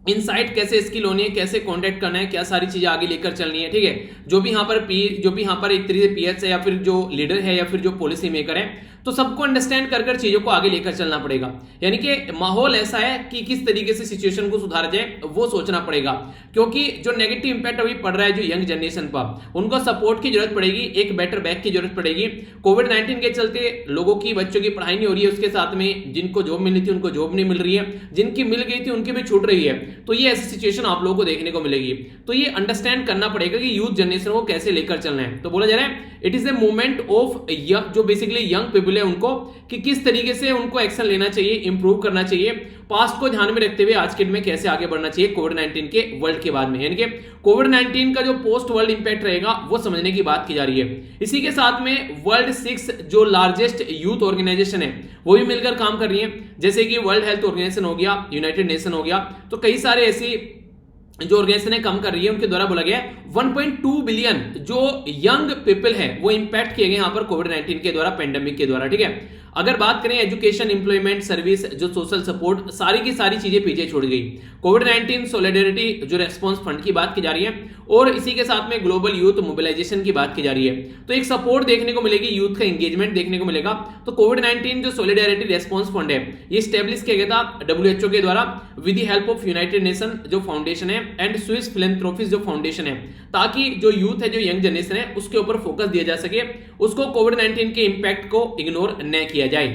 इनसाइट कैसे स्किल होनी है, कैसे कांटेक्ट करना है, क्या सारी चीजें आगे लेकर चलनी है, ठीक है। जो भी यहाँ पर एक तरीके से पीएच है या फिर जो लीडर है या फिर जो पॉलिसी मेकर है, तो सबको अंडरस्टैंड कर चीजों को आगे लेकर चलना पड़ेगा। यानी कि माहौल ऐसा है कि किस तरीके से सिचुएशन को सुधारा जाए वो सोचना पड़ेगा, क्योंकि जो नेगेटिव इंपैक्ट अभी पड़ रहा है जो यंग जनरेशन पर, उनको सपोर्ट की जरूरत पड़ेगी, एक बेटर बैक की जरूरत पड़ेगी। कोविड-19 के चलते लोगों की बच्चों की पढ़ाई नहीं हो रही है, उसके साथ में जिनको जॉब मिलनी थी उनको जॉब नहीं मिल रही है, जिनकी मिल गई थी उनकी भी छूट रही है। तो ये ऐसी सिचुएशन आप लोगों को देखने को मिलेगी। तो ये अंडरस्टैंड करना पड़ेगा कि यूथ जनरेशन को कैसे लेकर चलना है। तो बोला जा रहा है it is a movement of जो बेसिकली यंग पीपल है उनको, कि किस तरीके से उनको एक्शन लेना चाहिए, इंप्रूव करना चाहिए, पास्ट को ध्यान में रखते हुए आज के दिन में कैसे आगे बढ़ना चाहिए कोविड-19 के वर्ल्ड के बाद में। यानी कि कोविड-19 का जो पोस्ट वर्ल्ड इंपैक्ट रहेगा वो समझने की बात की जा रही है। इसी के साथ में वर्ल्ड 6 जो लार्जेस्ट यूथ ऑर्गेनाइजेशन है वो भी मिलकर काम कर रही है, जैसे कि वर्ल्ड हेल्थ ऑर्गेनाइजेशन हो गया, यूनाइटेड नेशन हो गया। तो कई सारे ऐसी जो ऑर्गेनाइजेशन काम कर रही है उनके द्वारा बोला गया 1.2 बिलियन जो यंग पीपल है वो इंपैक्ट किए गए यहाँ पर कोविड-19 के द्वारा, पेंडेमिक के द्वारा, ठीक है। अगर बात करें एजुकेशन, एम्प्लॉयमेंट, सर्विस, जो सोशल सपोर्ट, सारी की सारी चीजें पीछे छोड़ गई। कोविड-19 सॉलिडेरिटी जो रेस्पॉन्स फंड की बात की जा रही है और इसी के साथ में ग्लोबल यूथ मोबिलाइजेशन की बात की जा रही है। तो एक सपोर्ट देखने को मिलेगी, यूथ का एंगेजमेंट देखने को मिलेगा। तो कोविड-19 जो सॉलिडेरिटी रेस्पॉन्स फंड है ये स्टेब्लिश किया गया था WHO के द्वारा with the help of United nation जो फाउंडेशन है एंड स्विस फिलैंथ्रोपिस्ट जो फाउंडेशन है, ताकि जो यूथ है जो यंग जनरेशन है उसके ऊपर फोकस दिया जा सके, उसको कोविड-19 के इंपैक्ट को इग्नोर न किया जाए।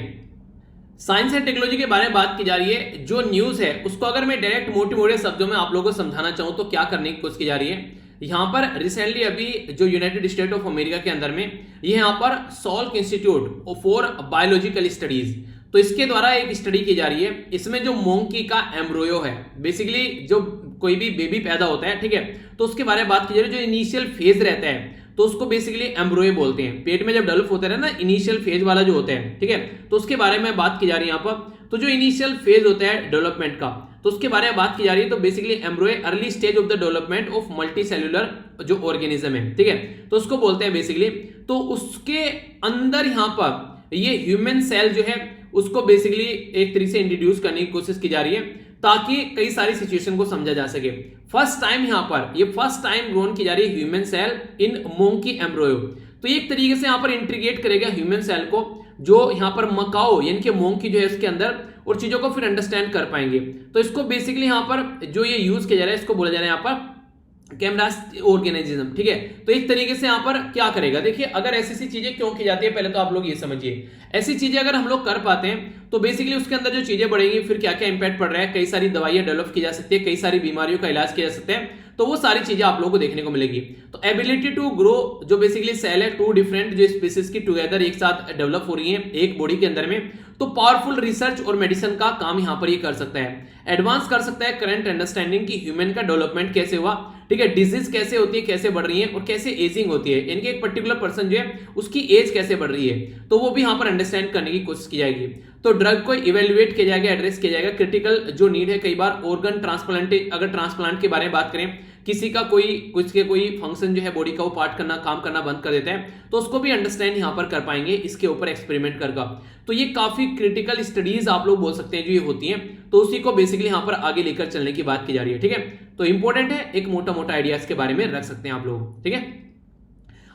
साइंस एंड टेक्नोलॉजी के बारे में बात की जा रही है। जो न्यूज है उसको अगर मैं डायरेक्ट मोटे मोटे शब्दों में आप लोगों को समझाना चाहूं तो क्या करने की कोशिश की जा रही है। यहां पर रिसेंटली अभी जो यूनाइटेड स्टेट ऑफ अमेरिका के अंदर में ये यहां पर Salk institute for biological studies, तो इसके द्वारा एक स्टडी की जा रही है। इसमें जो मोंकी का एम्ब्रोयो है, बेसिकली जो कोई भी बेबी पैदा होता है, ठीक है, तो उसके बारे में बात की जा रही है। जो इनिशियल फेज रहता है तो उसको बेसिकली एम्ब्रोयो बोलते हैं। पेट में जब डेवलप होता है ना, इनिशियल फेज वाला जो होता है, ठीक है, तो उसके बारे में बात की जा रही है यहाँ पर। तो जो इनिशियल फेज होता है डेवलपमेंट का, तो उसके बारे में बात की जा रही है। तो basically embryo early stage of the development of multi cellular जो ऑर्गेनिज्म है, ठीक है, तो उसको बोलते हैं बेसिकली। तो उसके अंदर यहाँ पर ये ह्यूमन सेल जो है उसको बेसिकली एक तरीके से इंट्रोड्यूस करने की कोशिश की जा रही है ताकि कई सारी सिचुएशन को समझा जा सके। फर्स्ट टाइम यहां पर ये फर्स्ट टाइम ग्रोन की जा रही है ह्यूमन सेल इन मोंकी एम्ब्रोयो। तो एक तरीके से यहां पर इंटीग्रेट करेगा ह्यूमन सेल को, जो यहां पर मकाओ यानी कि मोंकी जो है उसके अंदर, और चीजों को फिर अंडरस्टैंड कर पाएंगे। तो इसको बेसिकली यहां पर जो ये यूज किया जा रहा है इसको बोला जा रहा है यहां पर कैमरास ऑर्गेनिज्म, ठीक है। तो एक तरीके से यहां पर क्या करेगा, देखिए अगर ऐसी चीजें क्यों की जाती है पहले तो आप लोग ये समझिए। ऐसी चीजें अगर हम लोग कर पाते हैं तो बेसिकली उसके अंदर जो चीजें बढ़ेंगी फिर क्या क्या इंपैक्ट पड़ रहा है, कई सारी दवाइयां डेवलप की जा सकती है, कई सारी बीमारियों का इलाज किया जा सकता है, तो वो सारी चीजें आप लोगों को देखने को मिलेगी। तो एबिलिटी टू ग्रो जो बेसिकली सेल है, टू डिफरेंट जो स्पीसीज की टुगेदर एक साथ डेवलप हो रही है एक बॉडी के अंदर में, तो पावरफुल रिसर्च और मेडिसिन का काम यहां पर ये कर सकता है। एडवांस कर सकता है करंट अंडरस्टैंडिंग की ह्यूमन का डेवलपमेंट कैसे हुआ, ठीक है, डिजीज कैसे होती है, कैसे बढ़ रही है, और कैसे एजिंग होती है, यानी कि एक पर्टिकुलर पर्सन जो है उसकी एज कैसे बढ़ रही है, तो वो भी यहां पर अंडरस्टैंड करने की कोशिश की जाएगी। तो ड्रग को इवेल्युएट किया जाएगा, एड्रेस किया जाएगा क्रिटिकल जो नीड है। कई बार ऑर्गन ट्रांसप्लांट, अगर ट्रांसप्लांट के बारे में बात करें, किसी का कुछ के कोई फंक्शन जो है बॉडी का वो पार्ट करना काम करना बंद कर देता है, तो उसको भी अंडरस्टैंड यहां पर कर पाएंगे इसके ऊपर एक्सपेरिमेंट करके। तो ये काफी क्रिटिकल स्टडीज आप लोग बोल सकते हैं जो ये होती हैं, तो उसी को बेसिकली यहां पर आगे लेकर चलने की बात की जा रही है, ठीक है। तो इंपॉर्टेंट है, एक मोटा मोटा आइडिया इसके बारे में रख सकते हैं आप लोग, ठीक है।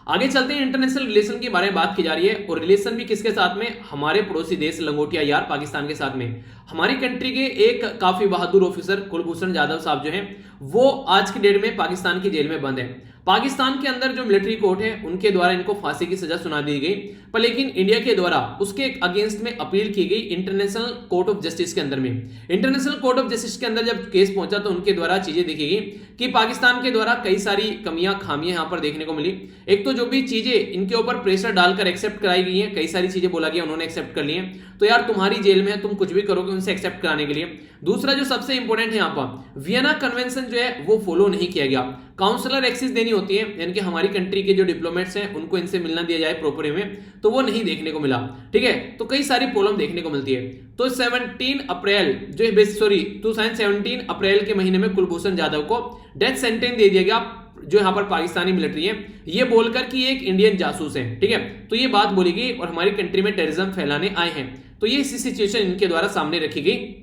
आगे चलते हैं, इंटरनेशनल रिलेशन के बारे में बात की जा रही है, और रिलेशन भी किसके साथ में, हमारे पड़ोसी देश लंगोटिया यार पाकिस्तान के साथ में। हमारी कंट्री के एक काफी बहादुर ऑफिसर कुलभूषण जाधव साहब जो हैं वो आज की डेट में पाकिस्तान की जेल में बंद है। पाकिस्तान के अंदर जो मिलिट्री कोर्ट है उनके द्वारा इनको फांसी की सजा सुना दी गई, पर लेकिन इंडिया के द्वारा उसके अगेंस्ट में अपील की गई इंटरनेशनल कोर्ट ऑफ जस्टिस के अंदर में। इंटरनेशनल कोर्ट ऑफ जस्टिस के अंदर जब केस पहुंचा तो उनके द्वारा चीजें देखी गई कि पाकिस्तान के द्वारा कई सारी कमियां खामियां यहां पर देखने को मिली। एक तो जो भी चीजें इनके ऊपर प्रेशर डालकर एक्सेप्ट कराई गई हैं, कई सारी चीजें बोला गया उन्होंने एक्सेप्ट कर ली हैं, तो यार तुम्हारी जेल में है, तुम कुछ भी करोगे उनसे एक्सेप्ट कराने के लिए। दूसरा जो सबसे इंपॉर्टेंट है यहाँ पर, वियना कन्वेंशन जो है वो फॉलो नहीं किया गया। काउंसलर एक्सेस देनी होती है, यानी कि हमारी कंट्री के जो डिप्लोमेट्स हैं उनको इनसे मिलना दिया जाए प्रॉपर वे में, तो वो नहीं देखने को मिला, ठीक है। तो कई सारी प्रॉब्लम देखने को मिलती है। तो 17 अप्रैल जो है 2017 अप्रैल के महीने में कुलभूषण जाधव को डेथ सेंटेंस दे दिया गया, जो यहां पर पाकिस्तानी मिलिट्री है ये बोलकर कि एक इंडियन जासूस है, ठीक है। तो ये बात बोली गई और हमारी कंट्री में टेररिज्म फैलाने आए हैं, तो ये सिचुएशन इनके द्वारा सामने रखी गई।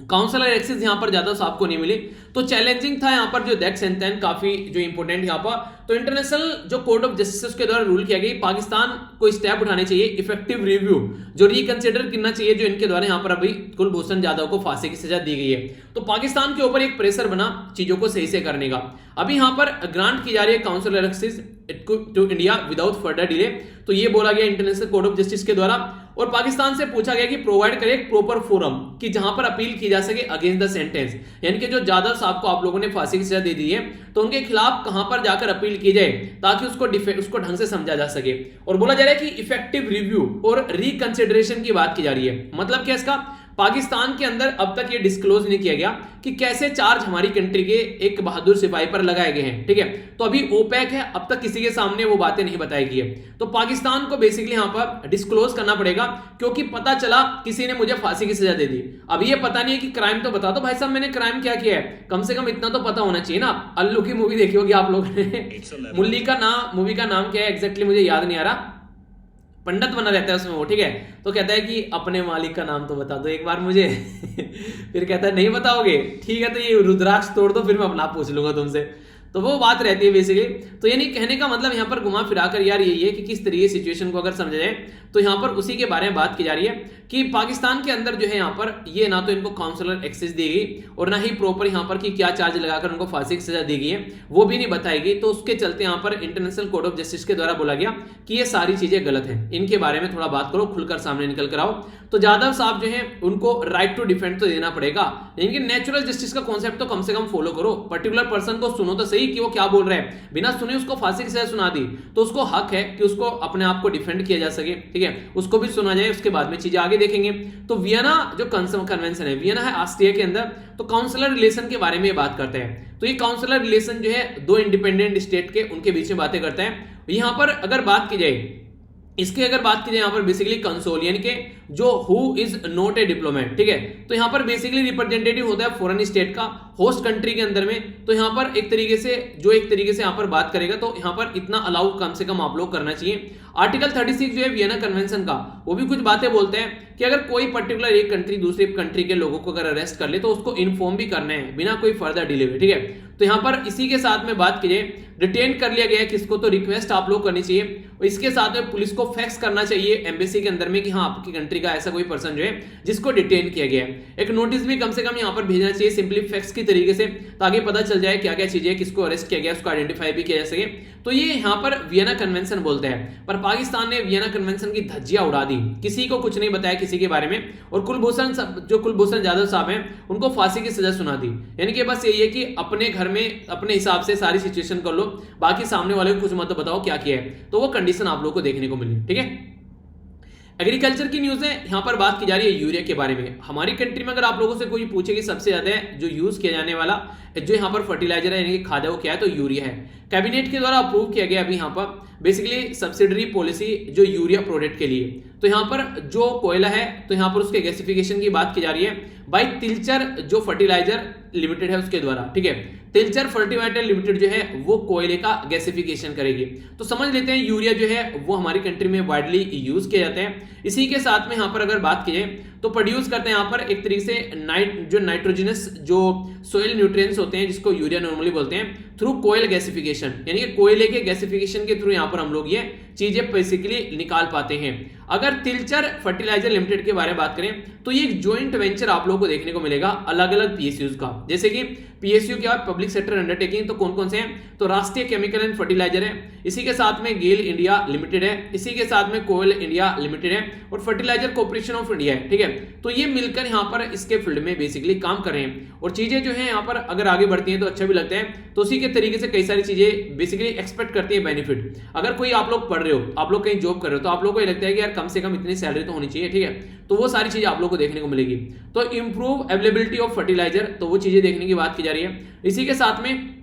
काउंसलर एक्सेस यहां पर ज्यादा साहब को नहीं मिली, तो चैलेंजिंग था यहां पर जो डेथ सेंटेंस, काफी जो इंपॉर्टेंट यहां पर। तो इंटरनेशनल जो कोर्ट ऑफ जस्टिस के द्वारा रूल किया गया पाकिस्तान को स्टेप उठाने चाहिए, इफेक्टिव रिव्यू जो रिकंसिडर करना चाहिए, जो इनके द्वारा यहां पर अभी कुलभूषण जाधव को फांसी की सजा दी गई है। तो पाकिस्तान के ऊपर एक प्रेशर बना चीजों को सही से करने का। अभी यहां पर ग्रांट की जा रही है consular access to India without further delay, तो ये बोला गया इंटरनेशनल कोर्ट ऑफ जस्टिस के द्वारा, और पाकिस्तान से पूछा गया कि प्रोवाइड करे एक प्रॉपर फोरम कि जहां पर अपील की जा सके अगेंस्ट द सेंटेंस, यानी कि जो जाधव साहब को आप लोगों ने फांसी की सजा दे दी है तो उनके खिलाफ कहां पर जाकर अपील की जाए ताकि उसको ढंग से समझा जा सके। और बोला जा रहा है कि इफेक्टिव रिव्यू और रिकंसिडरेशन की बात की जा रही है। मतलब क्या इसका, पाकिस्तान के अंदर अब तक ये डिस्क्लोज नहीं किया गया कि कैसे चार्ज हमारी कंट्री के एक बहादुर सिपाही पर लगाए गए हैं, ठीक है। तो अभी ओपेक है, अब तक किसी के सामने वो बातें नहीं बताई गई है, तो पाकिस्तान को बेसिकली यहां पर डिस्क्लोज करना पड़ेगा, क्योंकि पता चला किसी ने मुझे फांसी की सजा दे दी। अब ये पता नहीं है कि क्राइम तो बता दो भाई साहब मैंने क्राइम क्या किया है, कम से कम इतना तो पता होना चाहिए ना। अल्लू की मूवी देखी होगी आप लोगों ने, मुल्ली का नाम, मूवी का नाम क्या है एग्जैक्टली मुझे याद नहीं आ रहा, पंडित बना रहता है उसमें वो, ठीक है। तो कहता है कि अपने मालिक का नाम तो बता दो एक बार मुझे फिर कहता है नहीं बताओगे, ठीक है तो ये रुद्राक्ष तोड़ दो फिर मैं अपना पूछ लूंगा तुमसे। तो वो बात रहती है बेसिकली। तो यानी कहने का मतलब यहाँ पर घुमा फिरा कर यार यही है कि किस तरीके सिचुएशन को अगर समझा जाए तो यहाँ पर उसी के बारे में बात की जा रही है कि पाकिस्तान के अंदर जो है यहाँ पर ये ना तो इनको काउंसलर एक्सेस दी गई और ना ही प्रॉपर यहाँ पर कि क्या चार्ज लगाकर उनको फांसी की सजा दी गई है वो भी नहीं बताई गई। तो उसके चलते यहाँ पर इंटरनेशनल कोर्ट ऑफ जस्टिस के द्वारा बोला गया कि ये सारी चीजें गलत हैं, इनके बारे में थोड़ा बात करो, खुलकर सामने निकल कर आओ। तो जाधव साहब जो है उनको राइट टू डिफेंड तो देना पड़ेगा, लेकिन नेचुरल जस्टिस का कॉन्सेप्ट तो कम से कम फॉलो करो। पर्टिकुलर पर्सन को सुनो तो सही कि वो क्या बोल रहा है, बिना सुने उसको फांसी की सजा सुना दी तो उसको हक है कि उसको अपने आप को डिफेंड किया जा सके, ठीक है, उसको भी सुना जाए, उसके बाद में चीजें आगे देखेंगे। तो वियना जो कन्वेंशन है, वियना है ऑस्ट्रिया के अंदर, तो काउंसलर रिलेशन के बारे में बात करते हैं। तो ये काउंसलर रिलेशन जो है दो इंडिपेंडेंट स्टेट के उनके बीच में बातें करते हैं। यहां पर अगर बात की जाए इसकी अगर बात की जाए यहाँ पर बेसिकली कंसोलियन के जो who is not a diplomat, ठीक है, तो यहाँ पर बेसिकली रिप्रेजेंटेटिव होता है फॉरेन स्टेट का होस्ट कंट्री के अंदर में। तो यहाँ पर एक तरीके से यहाँ पर बात करेगा तो यहाँ पर इतना अलाउ कम से कम आप लोग करना चाहिए। आर्टिकल 36 जो है वियना कन्वेंशन का वो भी कुछ बातें बोलते हैं कि अगर कोई पर्टिकुलर एक कंट्री दूसरे कंट्री के लोगों को अगर अरेस्ट कर ले तो उसको इन्फॉर्म भी करना है बिना कोई फर्दर डिले हुए, ठीक है। तो यहाँ पर इसी के साथ में बात कीजिए, डिटेन कर लिया गया है किसको, तो रिक्वेस्ट आप लोग करनी चाहिए और इसके साथ में पुलिस को फैक्स करना चाहिए एम्बेसी के अंदर में कि हाँ आपकी कंट्री का ऐसा कोई पर्सन जो है जिसको डिटेन किया गया है। एक नोटिस भी कम से कम यहाँ पर भेजना चाहिए सिंपली फैक्स की तरीके से, ताकि पता चल जाए क्या क्या चीजें किसको अरेस्ट किया गया, उसको आइडेंटिफाई भी किया जा सके। तो ये यहाँ पर वियना कन्वेंशन बोलते हैं, पर पाकिस्तान ने वियना कन्वेंशन की धज्जियां उड़ा दी, किसी को कुछ नहीं बताया किसी के बारे में, और कुलभूषण जाधव साहब हैं उनको फांसी की सजा सुना दी। यानी कि बस यही है कि अपने घर में अपने हिसाब से सारी सिचुएशन कर लो, बाकी सामने वाले को कुछ मत बताओ क्या किया है। तो वो कंडीशन आप लोग को देखने को मिली, ठीक है। एग्रीकल्चर की न्यूज है, यहां पर बात की जा रही है यूरिया के बारे में। हमारी कंट्री में अगर आप लोगों से कोई पूछे कि सबसे ज्यादा जो यूज किया जाने वाला जो यहाँ पर फर्टिलाइजर है यानी कि खाद है वो क्या है, तो यूरिया है। कैबिनेट के द्वारा अप्रूव किया गया अभी यहाँ पर बेसिकली सब्सिडरी पॉलिसी जो यूरिया प्रोडक्ट के लिए। तो यहाँ पर जो कोयला है तो यहाँ पर उसके गैसिफिकेशन की बात की जा रही है बाई तिलचर जो फर्टिलाइजर लिमिटेड है उसके द्वारा, ठीक है। तिलचर फर्टिलाइजर लिमिटेड जो है वो कोयले का गैसिफिकेशन करेगी। तो समझ लेते हैं यूरिया जो है वो हमारी कंट्री में वाइडली यूज किया जाता है। इसी के साथ में यहाँ पर अगर बात की जाए तो प्रोड्यूस करते हैं यहाँ पर एक तरीके से नाइट्रोजनस जो सोइल न्यूट्रिएंट्स होते हैं जिसको यूरिया नॉर्मली बोलते हैं, थ्रू कोयल गैसिफिकेशन, यानी कि कोयले के गैसिफिकेशन के थ्रू यहाँ पर हम लोग ये चीजें बेसिकली निकाल पाते हैं। अगर तिलचर फर्टिलाइजर लिमिटेड के बारे में बात करें तो ये एक ज्वाइंट वेंचर आप लोगों को देखने को मिलेगा अलग अलग पीएसयूज का, जैसे कि पीएसयू क्या है, पब्लिक सेक्टर अंडरटेकिंग। तो कौन कौन से हैं, तो राष्ट्रीय केमिकल एंड फर्टिलाइजर है, इसी के साथ में गेल इंडिया लिमिटेड है, इसी के साथ में कोयल इंडिया लिमिटेड है और फर्टिलाइजर कॉर्पोरेशन ऑफ इंडिया है, ठीक है। तो ये मिलकर यहाँ पर इसके फील्ड में बेसिकली काम कर रहे हैं और चीजें जो है यहाँ पर अगर आगे बढ़ती हैं तो अच्छा भी लगता है। तो उसी के तरीके से कई सारी चीजें बेसिकली एक्सपेक्ट करती है बेनिफिट। अगर कोई आप लोग पढ़ रहे हो, आप लोग कहीं जॉब कर रहे हो, तो आप लोग को ये लगता है कि यार कम से कम इतनी सैलरी तो होनी चाहिए, ठीक है। तो वो सारी चीजें आप लोग को देखने को मिलेगी। तो इंप्रूव अवेलेबिलिटी ऑफ फर्टिलाइजर, तो वो चीजें देखने की बात की जा रही है। इसी के साथ में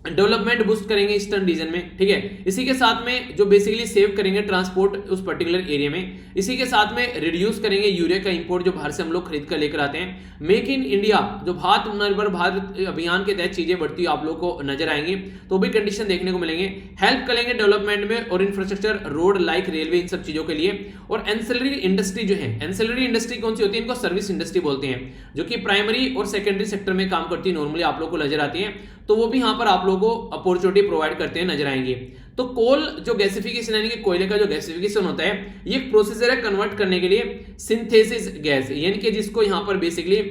डेवलपमेंट बूस्ट करेंगे ईस्टर्न रीजन में, ठीक है। इसी के साथ में जो बेसिकली सेव करेंगे ट्रांसपोर्ट उस पर्टिकुलर एरिया में। इसी के साथ में रिड्यूस करेंगे यूरिया का इंपोर्ट जो बाहर से हम लोग खरीद कर लेकर आते हैं। मेक इन इंडिया जो आत्मनिर्भर भारत अभियान के तहत चीजें बढ़ती हुई आप लोग को नजर आएंगी, तो भी कंडीशन देखने को मिलेंगे। हेल्प करेंगे डेवलपमेंट में और इंफ्रास्ट्रक्चर रोड लाइक रेलवे इन सब चीजों के लिए। और एंसिलरी इंडस्ट्री जो है, एंसिलरी इंडस्ट्री कौन सी होती है, इनको सर्विस इंडस्ट्री बोलते हैं, जो कि प्राइमरी और सेकेंडरी सेक्टर में काम करती है, नॉर्मली आप लोग को नजर आती है। तो वो भी यहाँ पर आप लोगों को अपॉर्चुनिटी प्रोवाइड करते हैं नजर आएंगे। तो कोल जो गैसिफिकेशन यानी कि कोयले का जो गैसिफिकेशन होता है ये एक प्रोसीजर है कन्वर्ट करने के लिए सिंथेसिस गैस, यानी कि जिसको यहाँ पर बेसिकली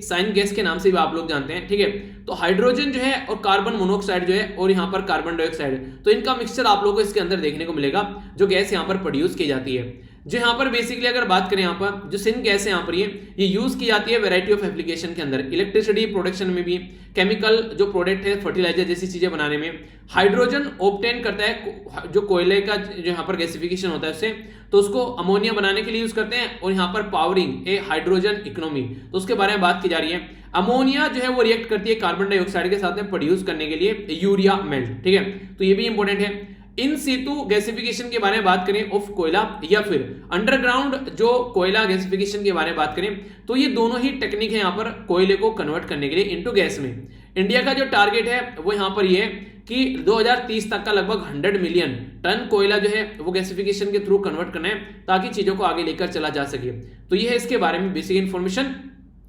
साइन गैस के नाम से भी आप लोग जानते हैं, ठीक है। तो हाइड्रोजन जो है और कार्बन मोनोऑक्साइड जो है और यहाँ पर कार्बन डाइऑक्साइड, तो इनका मिक्सचर आप लोगों को इसके अंदर देखने को मिलेगा जो गैस यहाँ पर प्रोड्यूस की जाती है। जो यहाँ पर बेसिकली अगर बात करें यहाँ पर जो सिंथ गैस है यहाँ पर ये यूज की जाती है वैरायटी ऑफ एप्लीकेशन के अंदर, इलेक्ट्रिसिटी प्रोडक्शन में भी, केमिकल जो प्रोडक्ट है फर्टिलाइजर जैसी चीजें बनाने में। हाइड्रोजन ऑब्टेन करता है जो कोयले का जो यहाँ पर गैसिफिकेशन होता है उससे, तो उसको अमोनिया बनाने के लिए यूज करते हैं। और यहाँ पर पावरिंग ए हाइड्रोजन इकोनॉमी, तो उसके बारे में बात की जा रही है। अमोनिया जो है वो रिएक्ट करती है कार्बन डाइऑक्साइड के साथ में प्रोड्यूस करने के लिए यूरिया मेल्ट, ठीक है। तो ये भी इंपॉर्टेंट है। इन सीटू गैसिफिकेशन के बारे में बात करें ऑफ कोयला या फिर अंडरग्राउंड जो कोयला गैसिफिकेशन के बारे में बात करें, तो ये दोनों ही टेक्निक है यहाँ पर कोयले को कन्वर्ट करने के लिए इनटू गैस में। इंडिया का जो टारगेट है वो यहाँ पर ये है कि 2030 तक का लगभग 100 मिलियन टन कोयला जो है वो गैसिफिकेशन के थ्रू कन्वर्ट करना है ताकि चीजों को आगे लेकर चला जा सके। तो ये है इसके बारे में बेसिक इन्फॉर्मेशन।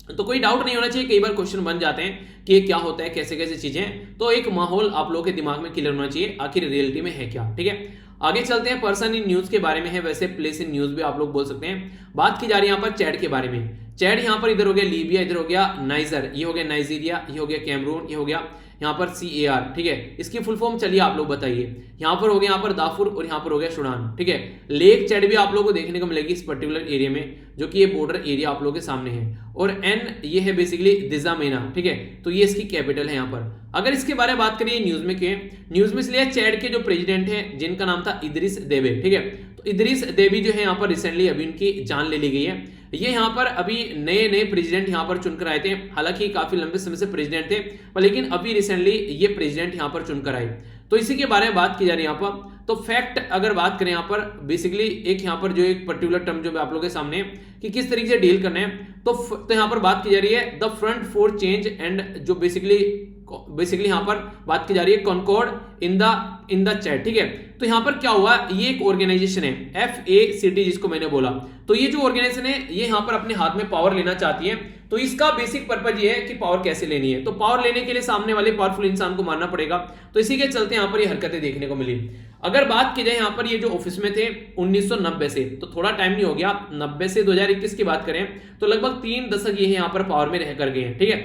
तो कोई डाउट नहीं होना चाहिए, कई बार क्वेश्चन बन जाते हैं कि ये क्या होता है, कैसे कैसे चीजें, तो एक माहौल आप लोगों के दिमाग में क्लियर होना चाहिए आखिर रियलिटी में है क्या। ठीक है, आगे चलते हैं। पर्सन इन न्यूज के बारे में है, वैसे प्लेस इन न्यूज भी आप लोग बोल सकते हैं। बात की जा रही है यहाँ पर चैड के बारे में। चैड यहाँ पर इधर हो गया लीबिया, इधर हो गया नाइजर, ये हो गया नाइजीरिया, ये हो गया कैमरून, ये हो गया यहाँ पर CAR। ठीक है, इसकी फुल फॉर्म चलिए आप लोग बताइए। यहाँ पर हो गया यहाँ पर दाफुर और यहाँ पर हो गया सूडान। ठीक है, लेक चैड भी आप लोगों को देखने को मिलेगी इस पर्टिकुलर एरिया में, जो कि ये बॉर्डर एरिया आप लोगों के सामने है। और एन ये है बेसिकली दिजामेना। ठीक है, तो ये इसकी कैपिटल है यहाँ पर। अगर इसके बारे में बात करिए न्यूज में, के न्यूज में इसलिए चैड के जो प्रेसिडेंट हैं जिनका नाम था इदरिस देबे। ठीक है, तो इदरिस देबी जो है यहाँ पर रिसेंटली अभी उनकी जान ले ली गई है। ये यहाँ पर अभी नए नए प्रेसिडेंट यहाँ पर चुनकर आए थे, हालांकि काफी लंबे समय से प्रेसिडेंट थे, पर लेकिन अभी रिसेंटली ये प्रेसिडेंट यहाँ पर चुनकर आए। तो इसी के बारे में बात की जा रही है यहाँ पर। तो फैक्ट अगर बात करें यहाँ पर, बेसिकली एक यहाँ पर जो एक पर्टिकुलर टर्म जो आप लोगों के सामने कि किस तरीके से डील करना है, तो यहाँ पर बात की जा रही है the front for change and, जो बेसिकली यहाँ पर बात की जा रही है कॉनकॉर्ड इन द चैट। ठीक है, तो यहाँ पर क्या हुआ, ये एक ऑर्गेनाइजेशन है FACT जिसको मैंने बोला। तो ये जो ऑर्गेनाइजेशन है ये यहाँ पर अपने हाथ में पावर लेना चाहती है। तो इसका बेसिक पर्पज ये है कि पावर कैसे लेनी है, तो पावर लेने के लिए सामने वाले पावरफुल इंसान को मारना पड़ेगा। तो इसी के चलते यहाँ पर ये हरकतें देखने को मिली। अगर बात की जाए यहाँ पर ये जो ऑफिस में थे 1990 से, तो थोड़ा टाइम नहीं हो गया, 90 से 2021 की बात करें तो लगभग 3 दशक ये यहाँ पर पावर में रह कर गए हैं। ठीक है,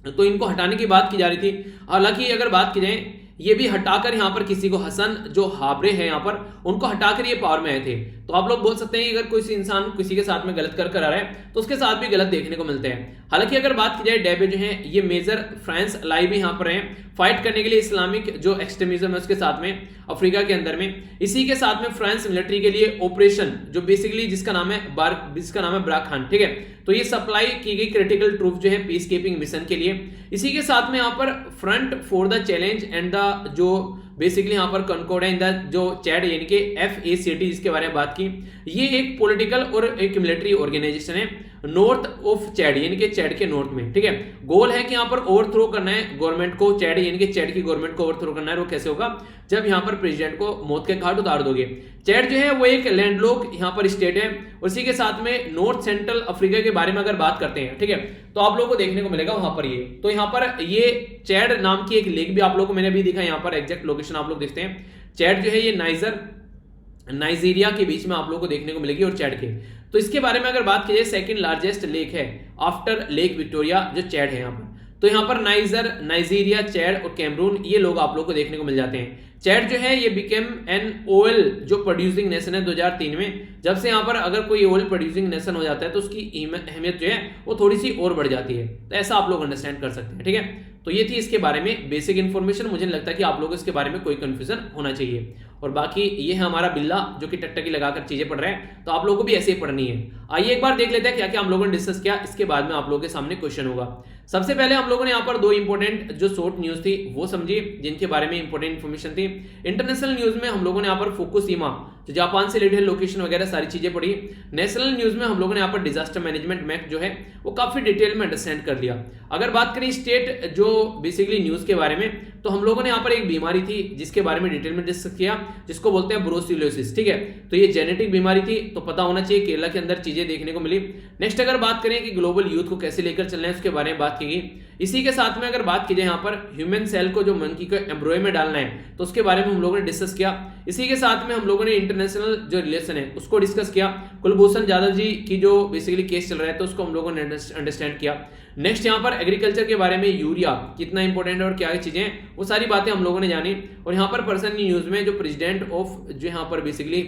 तो इनको हटाने की बात की जा रही थी। हालांकि अगर बात की जाए ये भी हटाकर यहाँ पर किसी को, हसन जो हाबरे है यहाँ पर, उनको हटाकर ये पावर में आए थे। तो आप लोग बोल सकते हैं कि अगर कोई इंसान किसी के साथ में गलत कर आ रहा है तो उसके साथ भी गलत देखने को मिलते हैं। हालांकि अगर बात की जाए डेबे जो है ये मेजर फ्रांस लाई भी यहाँ पर हैं फाइट करने के लिए इस्लामिक जो एक्सट्रीमिज्म है उसके साथ में अफ्रीका के अंदर में। इसी के साथ में फ्रांस मिलिट्री के लिए ऑपरेशन जो बेसिकली जिसका नाम है ब्राखान। ठीक है, तो ये सप्लाई की गई क्रिटिकल ट्रूप जो है पीस कीपिंग मिशन के लिए। इसी के साथ में यहाँ पर front for the challenge and the जो बेसिकली यहाँ पर कॉनकॉर्ड है इन द जो चैड यानी कि FACT जिसके बारे में बात की, ये एक पॉलिटिकल और एक मिलिट्री ऑर्गेनाइजेशन है नॉर्थ ऑफ चैड यानी कि चैड के नॉर्थ में। ठीक है, गोल है कि यहाँ पर ओवरथ्रो करना है गवर्नमेंट को, चैड यानी कि चैड की गवर्नमेंट को ओवरथ्रो करना है। वो कैसे होगा, जब यहाँ पर प्रेसिडेंट को मौत के घाट उतार दोगे। चैड जो है वो एक लैंडलॉक यहाँ पर स्टेट है, उसी के साथ में नॉर्थ सेंट्रल अफ्रीका के बारे में अगर बात करते हैं, ठीक है, तो आप लोगों को देखने को मिलेगा वहां पर ये, तो यहाँ पर ये चैड नाम की एक लेक भी आप लोगों को मैंने भी दिखा, यहाँ पर एग्जैक्ट लोकेशन आप लोग देखते हैं। चैड जो है ये नाइजीरिया के बीच में आप लोगों को देखने को मिलेगी और चैड के, तो इसके बारे में अगर बात की जाए सेकंड लार्जेस्ट लेक है आफ्टर लेक विक्टोरिया जो चैड है यहाँ पर। तो यहाँ पर नाइजीरिया, चैड और कैमरून ये लोग आप लोग को देखने को मिल जाते हैं। चैड जो है ये बिकेम एन ऑयल जो प्रोड्यूसिंग नेशन है 2003 में। जब से यहाँ पर अगर कोई ऑयल प्रोड्यूसिंग नेशन हो जाता है तो उसकी अहमियत जो है वो थोड़ी सी और बढ़ जाती है, तो ऐसा आप लोग अंडरस्टैंड कर सकते हैं। ठीक है, तो ये थी इसके बारे में बेसिक इन्फॉर्मेशन। मुझे नहीं लगता कि आप लोगों को इसके बारे में कोई कंफ्यूजन होना चाहिए। और बाकी ये है हमारा बिल्ला जो कि टकटकी लगाकर चीजें पढ़ रहे हैं, तो आप लोगों को भी ऐसे ही पढ़नी है। आइए एक बार देख लेते हैं क्या क्या हम लोगों ने डिस्कस किया, इसके बाद में आप लोगों के सामने क्वेश्चन होगा। सबसे पहले हम लोगों ने यहाँ पर दो इंपॉर्टेंट जो शॉर्ट न्यूज थी वो समझी, जिनके बारे में इंपॉर्टेंट इन्फॉर्मेशन थी। इंटरनेशनल न्यूज में हम लोगों ने यहाँ पर फुकुशिमा जो जापान से रिलेटेड लोकेशन वगैरह सारी चीजें पढ़ी। नेशनल न्यूज में हम लोगों ने यहाँ पर डिजास्टर मैनेजमेंट मैप जो है वो काफी डिटेल में अंडरस्टैंड कर लिया। अगर बात करें स्टेट जो बेसिकली न्यूज के बारे में, तो हम लोगों ने यहाँ पर एक बीमारी थी जिसके बारे में डिटेल में डिस्कस किया, जिसको बोलते हैं ब्रुसेलोसिस। ठीक है, तो ये जेनेटिक बीमारी थी, तो पता होना चाहिए। केरला के अंदर चीजें देखने को मिली। नेक्स्ट अगर बात करें कि ग्लोबल यूथ को कैसे लेकर चलना है उसके बारे में बात की गई। इसी के साथ में अगर बात की जाए यहाँ पर ह्यूमन सेल को जो मंकी को एम्ब्रॉय में डालना है तो उसके बारे में हम लोगों ने डिस्कस किया। इसी के साथ में हम लोगों ने इंटरनेशनल जो रिलेशन है उसको डिस्कस किया। कुलभूषण जाधव जी की जो बेसिकली केस चल रहा है तो उसको हम लोगों ने अंडरस्टैंड किया। नेक्स्ट यहाँ पर एग्रीकल्चर के बारे में यूरिया कितना इंपॉर्टेंट है और क्या चीजें हैं वो सारी बातें हम लोगों ने जानी। और यहाँ पर पर्सन न्यूज में जो प्रेसिडेंट ऑफ जो यहाँ पर बेसिकली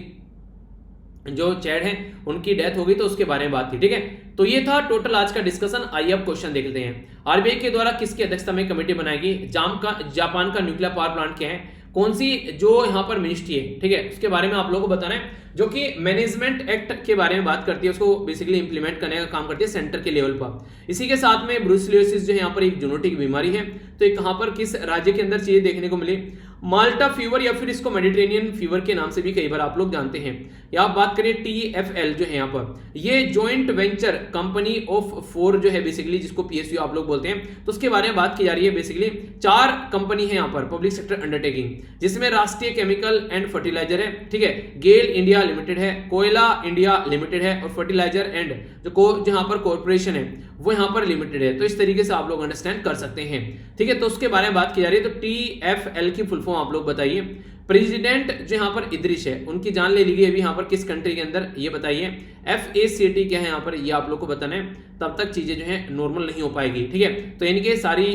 जो चैड है उनकी डेथ हो गई तो उसके बारे में बात थी। ठीक है, तो ये था टोटल आज का डिस्कशन। आइए अब क्वेश्चन देखते हैं। आरबीआई के द्वारा किसकी अध्यक्षता में कमेटी बनाएगी? जापान का न्यूक्लियर पावर प्लांट क्या है? कौन सी जो यहाँ पर मिनिस्ट्री है, ठीक है, उसके बारे में आप लोगों को बताना है, जो कि मैनेजमेंट एक्ट के बारे में बात करती है, उसको बेसिकली इंप्लीमेंट करने का काम करती है सेंटर के लेवल पर। इसी के साथ में ब्रुसेलोसिस जो है यहाँ पर एक जेनेटिक बीमारी है, तो एक यहाँ पर किस राज्य के अंदर चीजें देखने को मिली? माल्टा फीवर या फिर इसको मेडिटेरेनियन फीवर के नाम से भी कई बार आप लोग जानते हैं। या आप बात करें TFL जो है यहाँ पर, ये जॉइंट वेंचर कंपनी ऑफ 4 जो है बेसिकली, जिसको PSU आप लोग बोलते हैं, तो उसके बारे में बात की जा रही है। बेसिकली 4 कंपनी है यहाँ पर पब्लिक सेक्टर अंडरटेकिंग, जिसमें राष्ट्रीय केमिकल एंड फर्टिलाइजर है, ठीक है, गेल इंडिया लिमिटेड है, कोयला इंडिया लिमिटेड है, और फर्टिलाइजर एंड जो जहां पर कॉर्पोरेशन है वो यहाँ पर लिमिटेड है। तो इस तरीके से आप लोग अंडरस्टैंड कर सकते हैं, ठीक है। तो उसके बारे में बात की जा रही है। तो TFL की फुल फॉर्म आप लोग बताइए। प्रेसिडेंट जो यहाँ पर इदरिश है, उनकी जान ले ली गई अभी यहाँ पर किस कंट्री के अंदर, ये बताइए। FACT क्या है यहाँ पर, ये आप लोग को बताना है, तब तक चीजें जो है नॉर्मल नहीं हो पाएगी, ठीक है। तो इनके सारी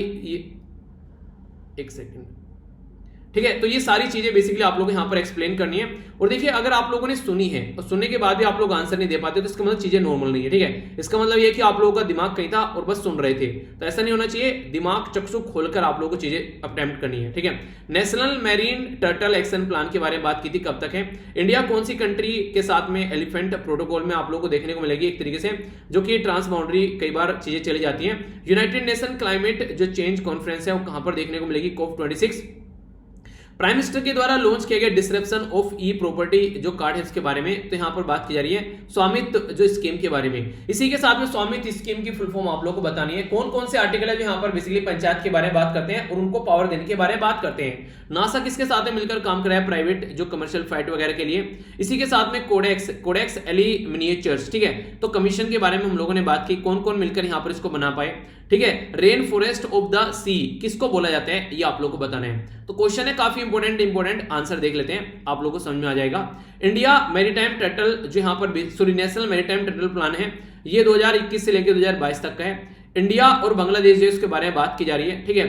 एक सेकेंड, ठीक है। तो ये सारी चीजें बेसिकली आप लोग यहाँ पर एक्सप्लेन करनी है। और देखिए, अगर आप लोगों ने सुनी है और सुनने के बाद भी आप लोग आंसर नहीं दे पाते, तो इसका मतलब चीजें नॉर्मल नहीं है, ठीक है। इसका मतलब ये कि आप लोगों का दिमाग कहीं था और बस सुन रहे थे, तो ऐसा नहीं होना चाहिए। दिमाग चक्षु खोलकर आप लोगों को चीजें अटेम्प्ट करनी है, ठीक है। National marine turtle action plan के बारे में बात की थी, कब तक है। इंडिया कौन सी कंट्री के साथ में एलिफेंट प्रोटोकॉल में आप लोग को देखने को मिलेगी एक तरीके से, जो कि ट्रांस बाउंड्री कई बार चीजें चली जाती हैं। यूनाइटेड नेशन क्लाइमेट जो चेंज कॉन्फ्रेंस है वो कहां पर देखने को मिलेगी, COP26। प्राइम मिनिस्टर के द्वारा लॉन्च किया गया डिस्क्रिप्शन ऑफ ई प्रॉपर्टी जो कार्ड है उसके बारे में, तो यहां पर बात की जा रही है स्वामित्व जो स्कीम के बारे में। इसी के साथ में स्वामित्व स्कीम की फुल फॉर्म आप लोग को बतानी है। कौन कौन से आर्टिकल है जो यहाँ पर बेसिकली पंचायत के बारे में बात करते हैं और उनको पावर देने के बारे में बात करते हैं। नासा किसके साथ में मिलकर काम कर रहा है, प्राइवेट जो कमर्शियल फ्लाइट वगैरह के लिए। इसी के साथ में कोडेक्स एलिमिनेचर्स, ठीक है। तो कमीशन के बारे में हम लोगों ने बात की, कौन कौन मिलकर यहाँ पर इसको बना पाए, ठीक है। रेन फॉरेस्ट ऑफ द सी किसको बोला जाता है, ये आप लोग को बताना है। तो क्वेश्चन है काफी इंपॉर्टेंट, आंसर देख लेते हैं, आप लोगों को समझ में आ जाएगा। इंडिया मैरीटाइम टर्टल जो यहाँ पर नेशनल मैरीटाइम टर्टल प्लान है, ये 2021 से लेकर 2022 तक का है। इंडिया और बांग्लादेश जो इसके बारे में बात की जा रही है, ठीक है।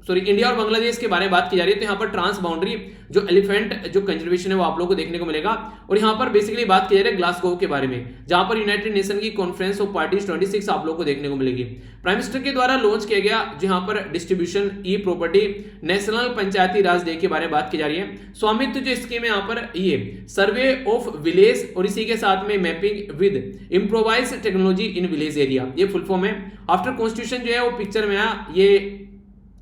तो इंडिया और बांग्लादेश के बारे में बात की जा रही है। तो यहाँ पर ट्रांस बाउंड्री जो एलिफेंट जो कंजर्वेशन है वो आप लोगों को देखने को मिलेगा। और यहाँ पर बेसिकली बात की जा रही है ग्लासगो के बारे में, जहां पर यूनाइटेड नेशन की कॉन्फ्रेंस ऑफ पार्टीज 26 आप लोगों को देखने को मिलेगी। प्राइम मिनिस्टर के द्वारा लॉन्च किया गया जहां पर डिस्ट्रीब्यूशन ई प्रॉपर्टी नेशनल पंचायती राज डे के बारे में बात की जा रही है। स्वामित्व जो स्कीम है यहाँ पर ये सर्वे ऑफ विलेज और इसी के साथ में mapping with improvise technology in village area, ये फुल फॉर्म है। आफ्टर कॉन्स्टिट्यूशन जो है वो पिक्चर में आया, ये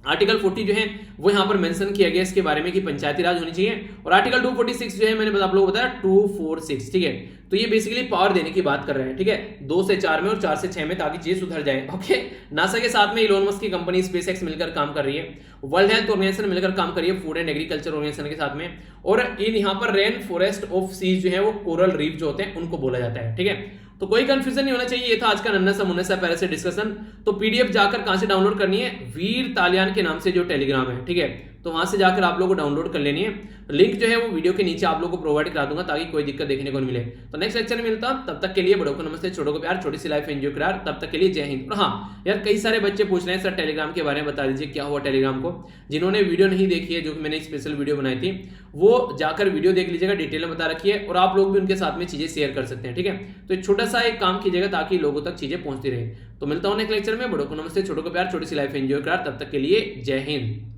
आर्टिकल 40 जो है वो यहाँ पर मेंशन किया गया इसके बारे में कि पंचायती राज होनी चाहिए। और आर्टिकल 246 जो है मैंने आप लोगों को बताया 246, ठीक है। तो ये बेसिकली पावर देने की बात कर रहे हैं, ठीक है, 2 से 4 में और 4 से 6 में, ताकि चीज सुधर जाए। ओके, नासा के साथ में इलोन मस्क की कंपनी स्पेसएक्स मिलकर काम कर रही है, वर्ल्ड हेल्थ ऑर्गेनाइजेशन मिलकर काम कर रही है, फूड एंड एग्रीकल्चर ऑर्गेनाइजेशन के साथ में। और इन यहाँ पर रेन फॉरेस्ट ऑफ सीज जो है वो कोरल रीफ जो होते हैं उनको बोला जाता है, ठीक है। तो कोई कंफ्यूजन नहीं होना चाहिए। ये था आज का नन्ना सा मुन्ना सा पैरा से डिस्कशन। तो पीडीएफ जाकर कहां से डाउनलोड करनी है, वीर तालियान के नाम से जो टेलीग्राम है, ठीक है, तो वहां से जाकर आप लोगों को डाउनलोड कर लेनी है। लिंक जो है वो वीडियो के नीचे आप लोगों को प्रोवाइड करा दूंगा, ताकि कोई दिक्कत देखने को नहीं मिले। तो नेक्स्ट लेक्चर में मिलता, तब तक के लिए बड़ों को नमस्ते, छोटों को प्यार, छोटी सी लाइफ एंजॉय करार, तब तक के लिए जय हिंद। और हाँ यार, कई सारे बच्चे पूछ रहे हैं सर टेलीग्राम के बारे में बता दीजिए क्या हुआ टेलीग्राम को। जिन्होंने वीडियो नहीं देखी है, जो मैंने स्पेशल वीडियो बनाई थी, वो जाकर वीडियो देख लीजिएगा, डिटेल में बता रखी है, और आप लोग भी उनके साथ में चीजें शेयर कर सकते हैं, ठीक है। तो एक छोटा सा एक काम कीजिएगा ताकि लोगों तक चीजें पहुंचती रहे। तो मिलता हूं नेक्स्ट लेक्चर में, बड़ों को नमस्ते, छोटों को प्यार, छोटी सी लाइफ एंजॉय करार, तब तक के लिए जय हिंद।